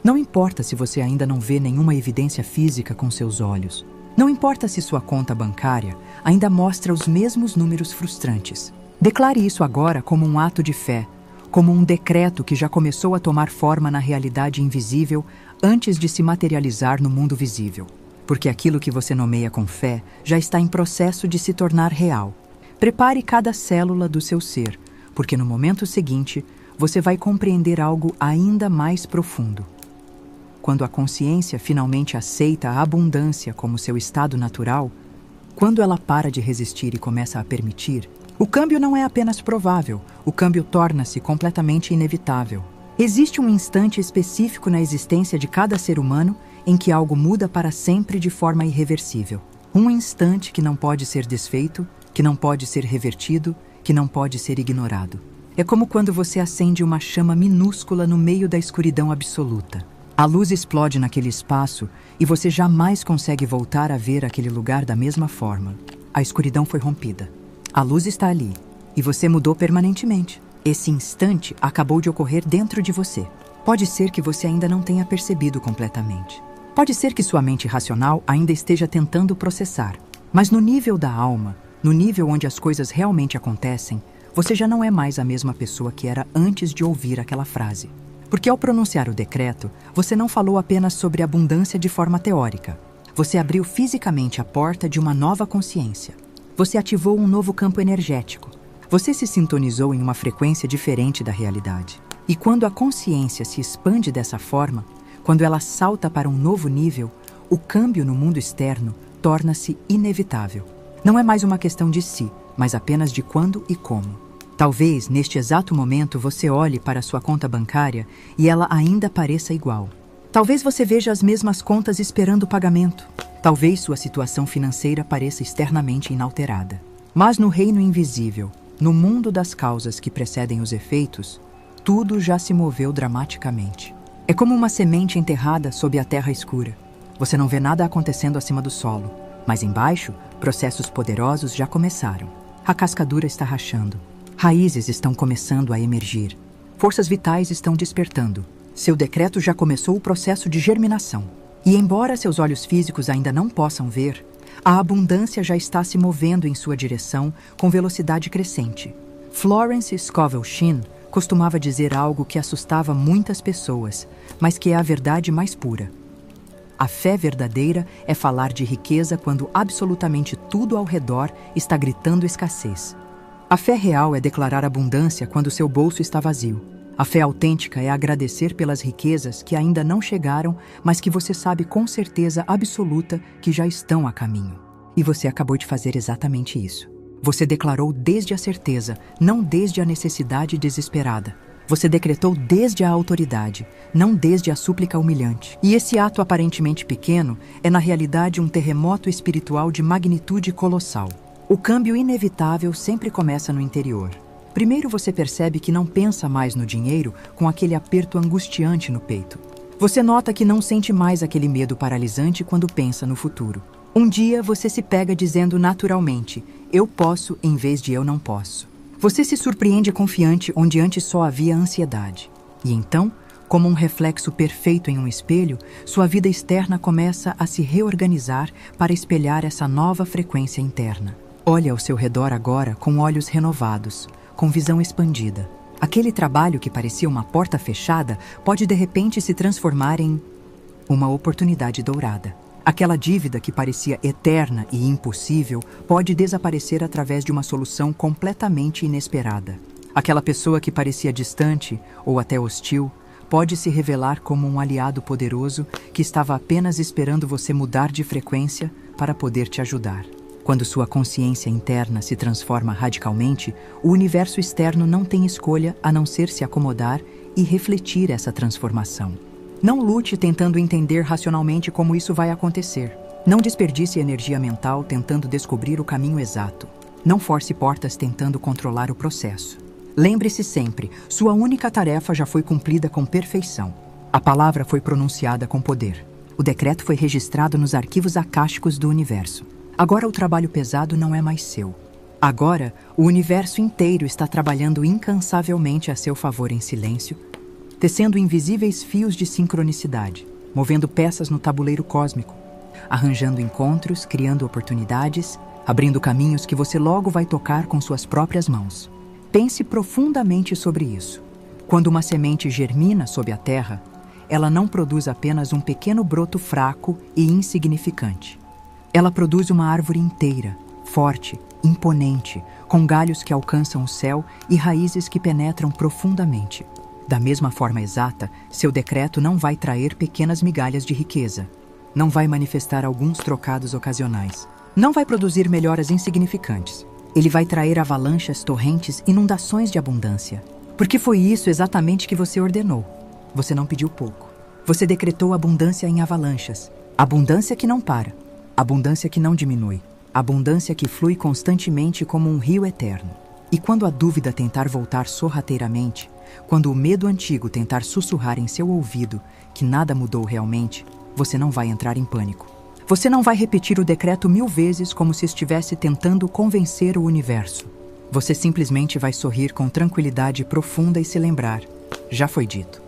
Não importa se você ainda não vê nenhuma evidência física com seus olhos. Não importa se sua conta bancária ainda mostra os mesmos números frustrantes. Declare isso agora como um ato de fé, como um decreto que já começou a tomar forma na realidade invisível antes de se materializar no mundo visível. Porque aquilo que você nomeia com fé já está em processo de se tornar real. Prepare cada célula do seu ser, porque no momento seguinte, você vai compreender algo ainda mais profundo. Quando a consciência finalmente aceita a abundância como seu estado natural, quando ela para de resistir e começa a permitir, o câmbio não é apenas provável, o câmbio torna-se completamente inevitável. Existe um instante específico na existência de cada ser humano em que algo muda para sempre de forma irreversível. Um instante que não pode ser desfeito, que não pode ser revertido, que não pode ser ignorado. É como quando você acende uma chama minúscula no meio da escuridão absoluta. A luz explode naquele espaço e você jamais consegue voltar a ver aquele lugar da mesma forma. A escuridão foi rompida. A luz está ali e você mudou permanentemente. Esse instante acabou de ocorrer dentro de você. Pode ser que você ainda não tenha percebido completamente. Pode ser que sua mente racional ainda esteja tentando processar. Mas no nível da alma, no nível onde as coisas realmente acontecem, você já não é mais a mesma pessoa que era antes de ouvir aquela frase. Porque ao pronunciar o decreto, você não falou apenas sobre abundância de forma teórica. Você abriu fisicamente a porta de uma nova consciência. Você ativou um novo campo energético. Você se sintonizou em uma frequência diferente da realidade. E quando a consciência se expande dessa forma, quando ela salta para um novo nível, o câmbio no mundo externo torna-se inevitável. Não é mais uma questão de si, mas apenas de quando e como. Talvez, neste exato momento, você olhe para sua conta bancária e ela ainda pareça igual. Talvez você veja as mesmas contas esperando o pagamento. Talvez sua situação financeira pareça externamente inalterada. Mas no reino invisível, no mundo das causas que precedem os efeitos, tudo já se moveu dramaticamente. É como uma semente enterrada sob a terra escura. Você não vê nada acontecendo acima do solo, mas embaixo, processos poderosos já começaram. A cascadura está rachando. Raízes estão começando a emergir. Forças vitais estão despertando. Seu decreto já começou o processo de germinação. E embora seus olhos físicos ainda não possam ver, a abundância já está se movendo em sua direção com velocidade crescente. Florence Scovel Shinn costumava dizer algo que assustava muitas pessoas, mas que é a verdade mais pura. A fé verdadeira é falar de riqueza quando absolutamente tudo ao redor está gritando escassez. A fé real é declarar abundância quando seu bolso está vazio. A fé autêntica é agradecer pelas riquezas que ainda não chegaram, mas que você sabe com certeza absoluta que já estão a caminho. E você acabou de fazer exatamente isso. Você declarou desde a certeza, não desde a necessidade desesperada. Você decretou desde a autoridade, não desde a súplica humilhante. E esse ato aparentemente pequeno é na realidade um terremoto espiritual de magnitude colossal. O câmbio inevitável sempre começa no interior. Primeiro você percebe que não pensa mais no dinheiro com aquele aperto angustiante no peito. Você nota que não sente mais aquele medo paralisante quando pensa no futuro. Um dia você se pega dizendo naturalmente, eu posso em vez de eu não posso. Você se surpreende confiante onde antes só havia ansiedade. E então, como um reflexo perfeito em um espelho, sua vida externa começa a se reorganizar para espelhar essa nova frequência interna. Olhe ao seu redor agora com olhos renovados, com visão expandida. Aquele trabalho que parecia uma porta fechada pode de repente se transformar em uma oportunidade dourada. Aquela dívida que parecia eterna e impossível pode desaparecer através de uma solução completamente inesperada. Aquela pessoa que parecia distante ou até hostil pode se revelar como um aliado poderoso que estava apenas esperando você mudar de frequência para poder te ajudar. Quando sua consciência interna se transforma radicalmente, o universo externo não tem escolha a não ser se acomodar e refletir essa transformação. Não lute tentando entender racionalmente como isso vai acontecer. Não desperdice energia mental tentando descobrir o caminho exato. Não force portas tentando controlar o processo. Lembre-se sempre, sua única tarefa já foi cumprida com perfeição. A palavra foi pronunciada com poder. O decreto foi registrado nos arquivos acásticos do universo. Agora o trabalho pesado não é mais seu. Agora, o universo inteiro está trabalhando incansavelmente a seu favor em silêncio, tecendo invisíveis fios de sincronicidade, movendo peças no tabuleiro cósmico, arranjando encontros, criando oportunidades, abrindo caminhos que você logo vai tocar com suas próprias mãos. Pense profundamente sobre isso. Quando uma semente germina sob a terra, ela não produz apenas um pequeno broto fraco e insignificante. Ela produz uma árvore inteira, forte, imponente, com galhos que alcançam o céu e raízes que penetram profundamente. Da mesma forma exata, seu decreto não vai trazer pequenas migalhas de riqueza. Não vai manifestar alguns trocados ocasionais. Não vai produzir melhoras insignificantes. Ele vai trazer avalanches, torrentes, inundações de abundância. Porque foi isso exatamente que você ordenou. Você não pediu pouco. Você decretou abundância em avalanches. Abundância que não para. Abundância que não diminui. Abundância que flui constantemente como um rio eterno. E quando a dúvida tentar voltar sorrateiramente, quando o medo antigo tentar sussurrar em seu ouvido que nada mudou realmente, você não vai entrar em pânico. Você não vai repetir o decreto 1000 vezes como se estivesse tentando convencer o universo. Você simplesmente vai sorrir com tranquilidade profunda e se lembrar: já foi dito,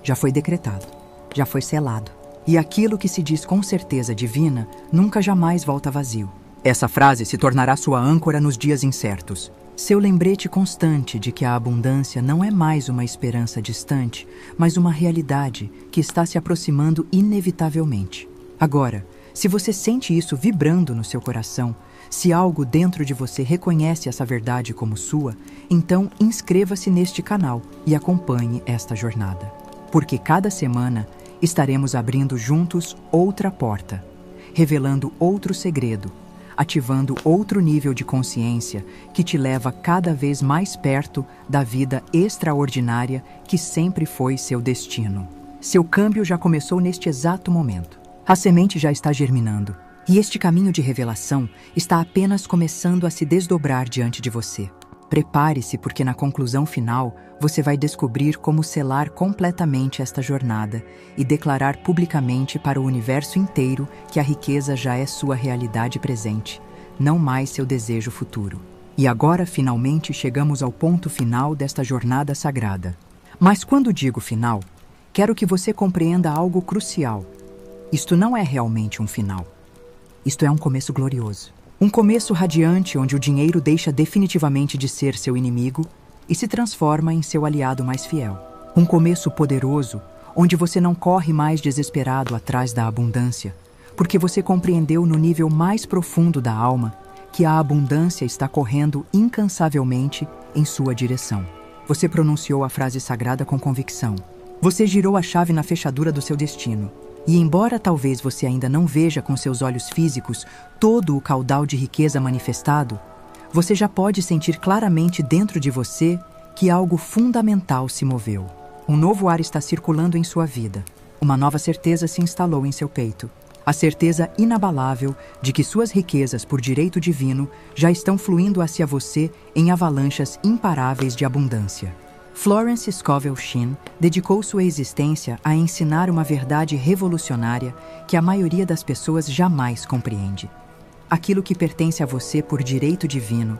já foi decretado, já foi selado. E aquilo que se diz com certeza divina nunca jamais volta vazio. Essa frase se tornará sua âncora nos dias incertos. Seu lembrete constante de que a abundância não é mais uma esperança distante, mas uma realidade que está se aproximando inevitavelmente. Agora, se você sente isso vibrando no seu coração, se algo dentro de você reconhece essa verdade como sua, então inscreva-se neste canal e acompanhe esta jornada. Porque cada semana estaremos abrindo juntos outra porta, revelando outro segredo, ativando outro nível de consciência que te leva cada vez mais perto da vida extraordinária que sempre foi seu destino. Seu câmbio já começou neste exato momento. A semente já está germinando. E este caminho de revelação está apenas começando a se desdobrar diante de você. Prepare-se, porque na conclusão final você vai descobrir como selar completamente esta jornada e declarar publicamente para o universo inteiro que a riqueza já é sua realidade presente, não mais seu desejo futuro. E agora, finalmente, chegamos ao ponto final desta jornada sagrada. Mas quando digo final, quero que você compreenda algo crucial. Isto não é realmente um final. Isto é um começo glorioso. Um começo radiante onde o dinheiro deixa definitivamente de ser seu inimigo e se transforma em seu aliado mais fiel. Um começo poderoso onde você não corre mais desesperado atrás da abundância, porque você compreendeu no nível mais profundo da alma que a abundância está correndo incansavelmente em sua direção. Você pronunciou a frase sagrada com convicção. Você girou a chave na fechadura do seu destino. E embora talvez você ainda não veja com seus olhos físicos todo o caudal de riqueza manifestado, você já pode sentir claramente dentro de você que algo fundamental se moveu. Um novo ar está circulando em sua vida. Uma nova certeza se instalou em seu peito. A certeza inabalável de que suas riquezas por direito divino já estão fluindo hacia você em avalanchas imparáveis de abundância. Florence Scovel Shinn dedicou sua existência a ensinar uma verdade revolucionária que a maioria das pessoas jamais compreende. Aquilo que pertence a você por direito divino,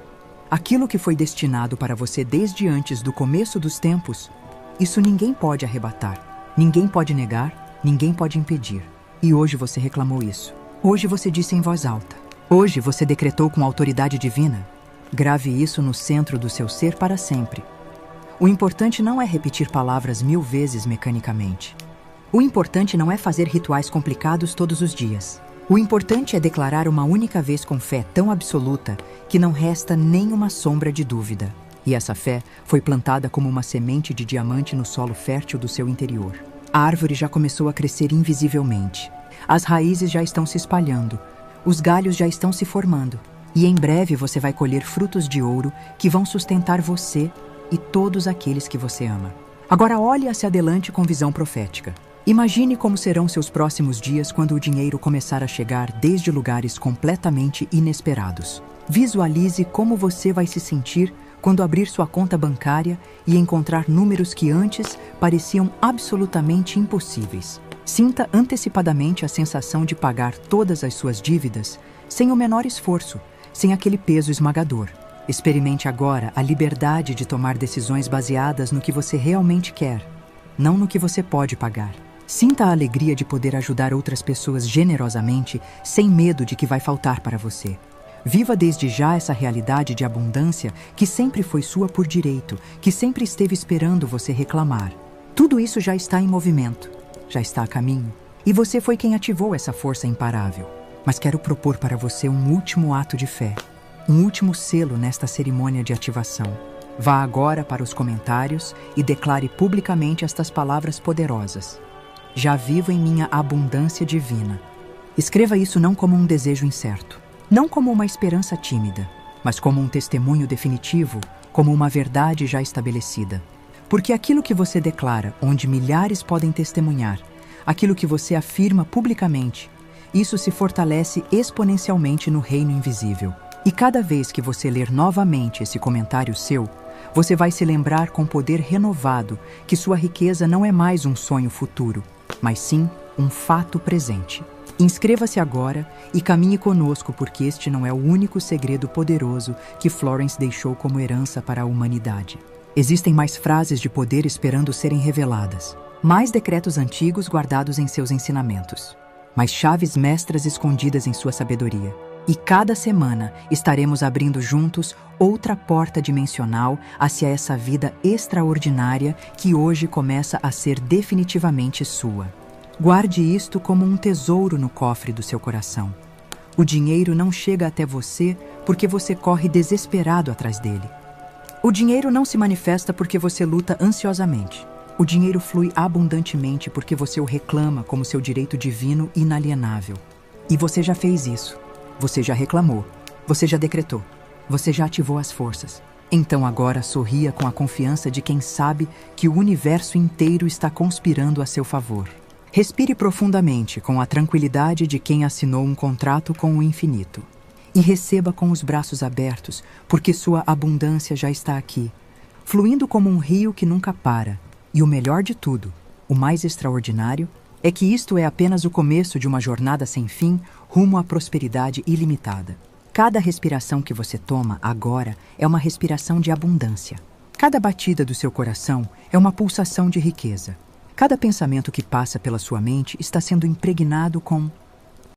aquilo que foi destinado para você desde antes do começo dos tempos, isso ninguém pode arrebatar, ninguém pode negar, ninguém pode impedir. E hoje você reclamou isso. Hoje você disse em voz alta. Hoje você decretou com autoridade divina. Grave isso no centro do seu ser para sempre. O importante não é repetir palavras 1000 vezes mecanicamente. O importante não é fazer rituais complicados todos os dias. O importante é declarar uma única vez com fé tão absoluta que não resta nenhuma sombra de dúvida. E essa fé foi plantada como uma semente de diamante no solo fértil do seu interior. A árvore já começou a crescer invisivelmente. As raízes já estão se espalhando. Os galhos já estão se formando. E em breve você vai colher frutos de ouro que vão sustentar você e todos aqueles que você ama. Agora olhe hacia adelante com visão profética. Imagine como serão seus próximos dias quando o dinheiro começar a chegar desde lugares completamente inesperados. Visualize como você vai se sentir quando abrir sua conta bancária e encontrar números que antes pareciam absolutamente impossíveis. Sinta antecipadamente a sensação de pagar todas as suas dívidas sem o menor esforço, sem aquele peso esmagador. Experimente agora a liberdade de tomar decisões baseadas no que você realmente quer, não no que você pode pagar. Sinta a alegria de poder ajudar outras pessoas generosamente, sem medo de que vai faltar para você. Viva desde já essa realidade de abundância que sempre foi sua por direito, que sempre esteve esperando você reclamar. Tudo isso já está em movimento, já está a caminho, e você foi quem ativou essa força imparável. Mas quero propor para você um último ato de fé, um último selo nesta cerimônia de ativação. Vá agora para os comentários e declare publicamente estas palavras poderosas. Já vivo em minha abundância divina. Escreva isso não como um desejo incerto, não como uma esperança tímida, mas como um testemunho definitivo, como uma verdade já estabelecida. Porque aquilo que você declara, onde milhares podem testemunhar, aquilo que você afirma publicamente, isso se fortalece exponencialmente no reino invisível. E cada vez que você ler novamente esse comentário seu, você vai se lembrar com poder renovado que sua riqueza não é mais um sonho futuro, mas sim um fato presente. Inscreva-se agora e caminhe conosco, porque este não é o único segredo poderoso que Florence deixou como herança para a humanidade. Existem mais frases de poder esperando serem reveladas, mais decretos antigos guardados em seus ensinamentos, mais chaves mestras escondidas em sua sabedoria. E cada semana estaremos abrindo juntos outra porta dimensional hacia essa vida extraordinária que hoje começa a ser definitivamente sua. Guarde isto como um tesouro no cofre do seu coração. O dinheiro não chega até você porque você corre desesperado atrás dele. O dinheiro não se manifesta porque você luta ansiosamente. O dinheiro flui abundantemente porque você o reclama como seu direito divino e inalienável. E você já fez isso. Você já reclamou. Você já decretou. Você já ativou as forças. Então agora sorria com a confiança de quem sabe que o universo inteiro está conspirando a seu favor. Respire profundamente com a tranquilidade de quem assinou um contrato com o infinito. E receba com os braços abertos, porque sua abundância já está aqui, fluindo como um rio que nunca para. E o melhor de tudo, o mais extraordinário, é que isto é apenas o começo de uma jornada sem fim rumo à prosperidade ilimitada. Cada respiração que você toma agora é uma respiração de abundância. Cada batida do seu coração é uma pulsação de riqueza. Cada pensamento que passa pela sua mente está sendo impregnado com